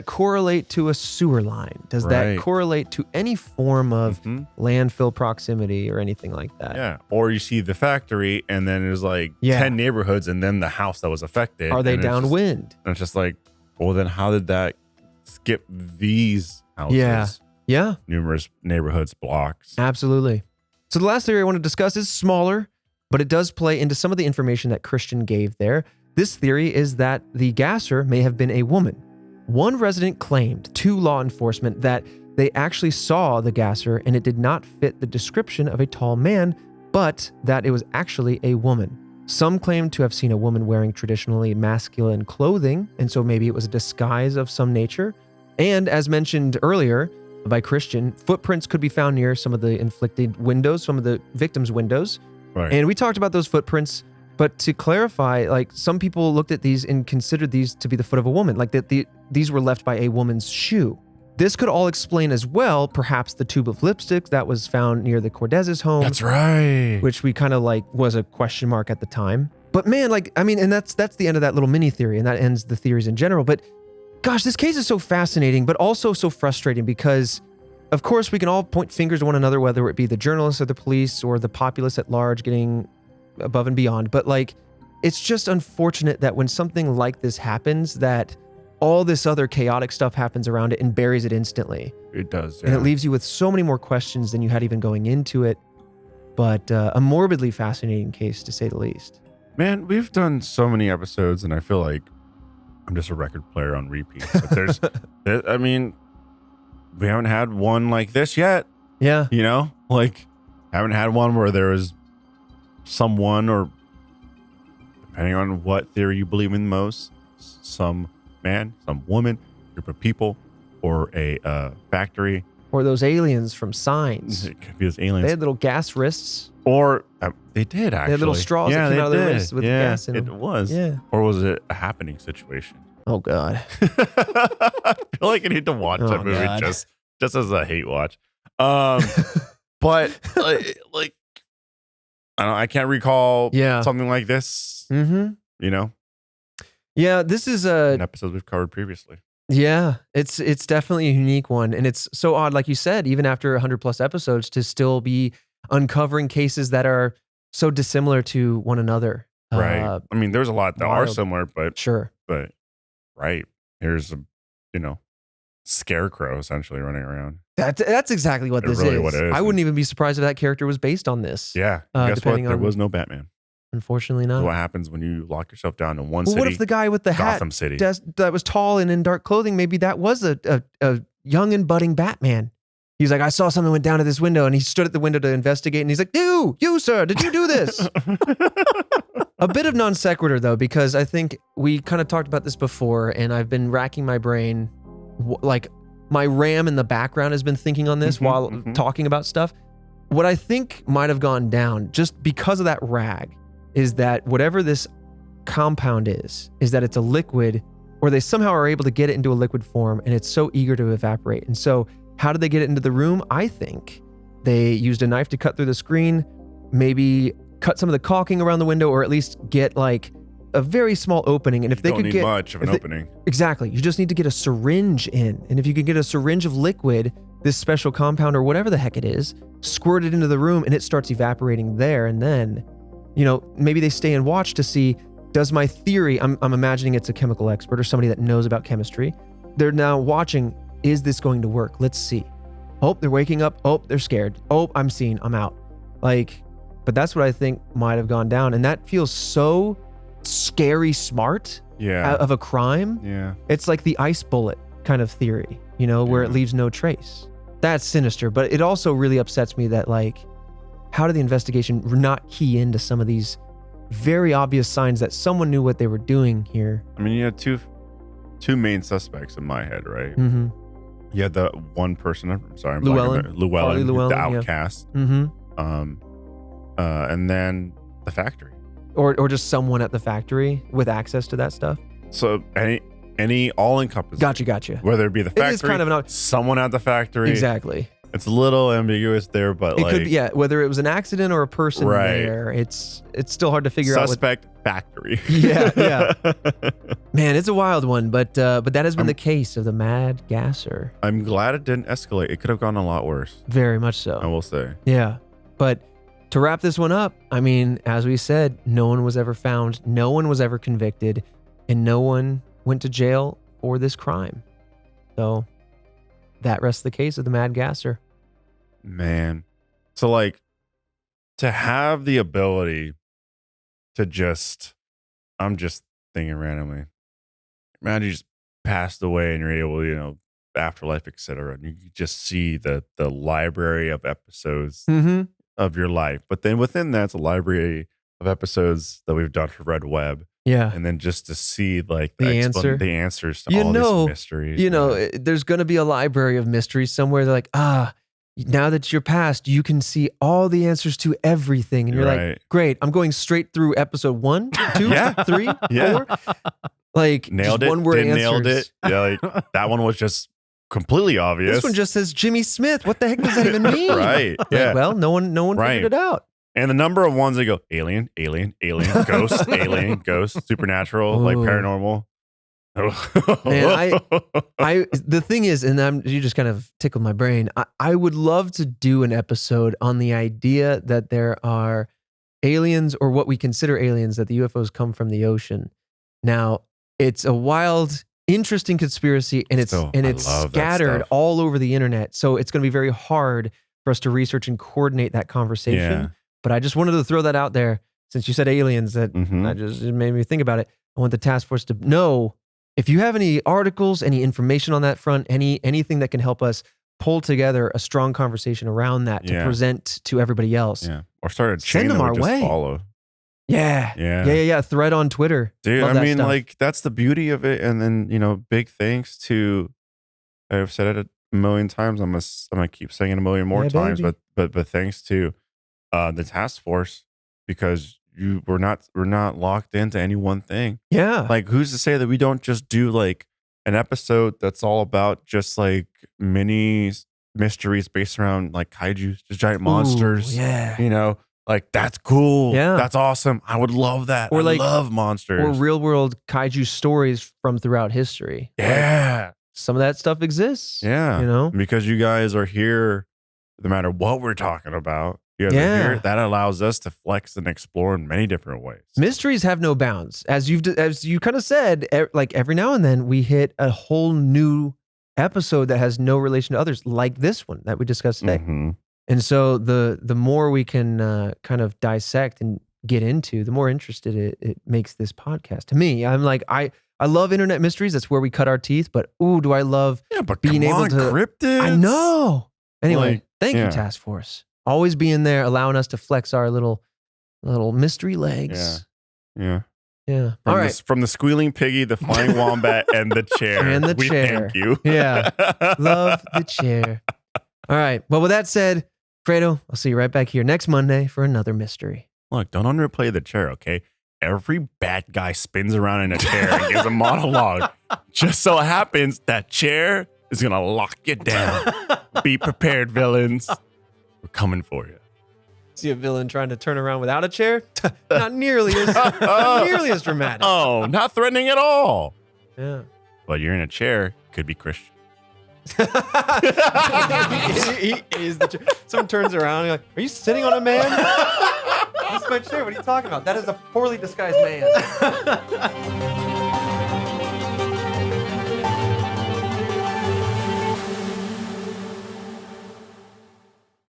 correlate to a sewer line? Does that correlate to any form of landfill proximity or anything like that? Yeah. Or you see the factory and then there's like 10 neighborhoods and then the house that was affected. Are they downwind? And it's just like, well, then how did that skip these houses? Yeah. Numerous neighborhoods, blocks. Absolutely. So the last theory I want to discuss is smaller, but it does play into some of the information that Christian gave there. This theory is that the gasser may have been a woman. One resident claimed to law enforcement that they actually saw the gasser and it did not fit the description of a tall man, but that it was actually a woman. Some claimed to have seen a woman wearing traditionally masculine clothing, and so maybe it was a disguise of some nature. And as mentioned earlier by Christian, footprints could be found near some of the inflicted windows, some of the victims' windows. Right. And we talked about those footprints, but to clarify, like some people looked at these and considered these to be the foot of a woman, like that these were left by a woman's shoe. This could all explain as well, perhaps the tube of lipstick that was found near the Cordez's home. That's right. Which we kind of like was a question mark at the time. But man, and that's the end of that little mini theory, and that ends the theories in general. But gosh, this case is so fascinating, but also so frustrating because, of course, we can all point fingers to one another, whether it be the journalists or the police or the populace at large getting above and beyond. But like, it's just unfortunate that when something like this happens, that all this other chaotic stuff happens around it and buries it instantly. It does, yeah. And it leaves you with so many more questions than you had even going into it. But a morbidly fascinating case, to say the least. Man, we've done so many episodes, and I feel like I'm just a record player on repeat. But I mean, we haven't had one like this yet. Yeah. Haven't had one where there was someone, or depending on what theory you believe in most, some man, some woman, group of people, or a factory. Or those aliens from Signs. It could be those aliens. They had little gas wrists. Or they did, actually. They had little straws that came out of their wrists with the gas in them. It was. Yeah. Or was it a happening situation? Oh, God. I feel like I need to watch that movie just as a hate watch. But like, I don't know, I can't recall something like this. Mm-hmm. Yeah, this is an episode we've covered previously. Yeah, it's definitely a unique one. And it's so odd, like you said, even after 100 plus episodes, to still be uncovering cases that are so dissimilar to one another. Right. I mean, there's a lot that are similar, but sure. But right. Here's a, scarecrow essentially running around. That's exactly what this really is. What it is. I wouldn't even be surprised if that character was based on this. Yeah. Guess what? There was no Batman. Unfortunately not. What happens when you lock yourself down in one city? What if the guy with the Gotham hat City. that was tall and in dark clothing, maybe that was a young and budding Batman? He's like, I saw something went down to this window, and he stood at the window to investigate, and he's like, you sir, did you do this? A bit of non sequitur though, because I think we kind of talked about this before, and I've been racking my brain, like my RAM in the background has been thinking on this while talking about stuff. What I think might have gone down just because of that rag is that whatever this compound is that it's a liquid, or they somehow are able to get it into a liquid form, and it's so eager to evaporate. And so how did they get it into the room? I think they used a knife to cut through the screen, maybe cut some of the caulking around the window, or at least get like a very small opening. And if they could get much of an opening. Exactly. You just need to get a syringe in. And if you could get a syringe of liquid, this special compound or whatever the heck it is, squirted into the room and it starts evaporating there. And then, maybe they stay and watch to see, does my theory, I'm imagining it's a chemical expert or somebody that knows about chemistry. They're now watching, is this going to work? Let's see. Oh, they're waking up. Oh, they're scared. Oh, I'm seen. I'm out. But that's what I think might have gone down. And that feels so scary smart of a crime. Yeah. It's like the ice bullet kind of theory, where it leaves no trace. That's sinister, but it also really upsets me that how did the investigation not key into some of these very obvious signs that someone knew what they were doing here? I mean, you had two main suspects in my head, right? Mm-hmm. You had the one person, I'm sorry, Llewellyn, the outcast. Yeah. Mm-hmm. And then the factory. Or just someone at the factory with access to that stuff. So any all-encompassing. Gotcha. Whether it be the factory, it is kind of someone at the factory. Exactly. It's a little ambiguous there, but it could be, whether it was an accident or a person there, it's still hard to figure out. Suspect factory. Yeah. Man, it's a wild one, but that has been the case of the Mad Gasser. I'm glad it didn't escalate. It could have gone a lot worse. Very much so. I will say. Yeah. But to wrap this one up, I mean, as we said, no one was ever found, no one was ever convicted, and no one went to jail for this crime. So that rests the case of the Mad Gasser. Man. So to have the ability to I'm just thinking randomly. Imagine you just passed away and you're able, afterlife, etc. And you just see the library of episodes of your life. But then within that's a library of episodes that we've done for Red Web. Yeah. And then just to see the answers to all these mysteries. There's going to be a library of mysteries somewhere. They're like, now that you're passed, you can see all the answers to everything. And you're like, great, I'm going straight through episode 1, 2, 3, 4. Nailed it. One word answers. Nailed it. Yeah, that one was just completely obvious. This one just says Jimmy Smith. What the heck does that even mean? Right. Yeah. Well, no one figured it out. And the number of ones that go alien, ghost, alien, ghost, supernatural, paranormal. Man, the thing is, and you just kind of tickled my brain. I would love to do an episode on the idea that there are aliens, or what we consider aliens, that the UFOs come from the ocean. Now, it's a wild, interesting conspiracy, and it's scattered all over the internet. So it's going to be very hard for us to research and coordinate that conversation. Yeah. But I just wanted to throw that out there, since you said aliens, that it made me think about it. I want the task force to know if you have any articles, any information on that front, anything that can help us pull together a strong conversation around that to present to everybody else. Yeah. Or start a chain Send them that our we just way. follow. Yeah. Thread on Twitter. Dude, Love I mean, stuff. that's the beauty of it. And then, big thanks to, I've said it a million times. I'm gonna keep saying it a million more times, baby. but thanks to the task force, because we're not locked into any one thing. Yeah. Who's to say that we don't just do an episode that's all about just mini mysteries based around kaiju, just giant monsters. Ooh, yeah. That's cool. Yeah. That's awesome. I would love that. Or I love monsters. Or real world kaiju stories from throughout history. Yeah. Some of that stuff exists. Yeah. Because you guys are here, no matter what we're talking about. You guys are here. That allows us to flex and explore in many different ways. Mysteries have no bounds. As you kind of said, every now and then we hit a whole new episode that has no relation to others, like this one that we discussed today. Mm-hmm. And so the more we can kind of dissect and get into, the more interested it makes this podcast. To me, I'm like, I love internet mysteries. That's where we cut our teeth. But do I love being able to cryptids? I know. Anyway, thank you, Task Force. Always being there, allowing us to flex our little mystery legs. Yeah. All right. From the squealing piggy, the flying wombat, and the chair. We thank you. Yeah. Love the chair. All right. Well, with that said, Fredo, I'll see you right back here next Monday for another mystery. Look, don't underplay the chair, okay? Every bad guy spins around in a chair and gives a monologue. Just so happens that chair is going to lock you down. Be prepared, villains. We're coming for you. See a villain trying to turn around without a chair? Not nearly as dramatic. Oh, not threatening at all. Yeah. But you're in a chair, could be Christian. he is the chair. Someone turns around and like, are you sitting on a man? That's my chair. What are you talking about? That is a poorly disguised man.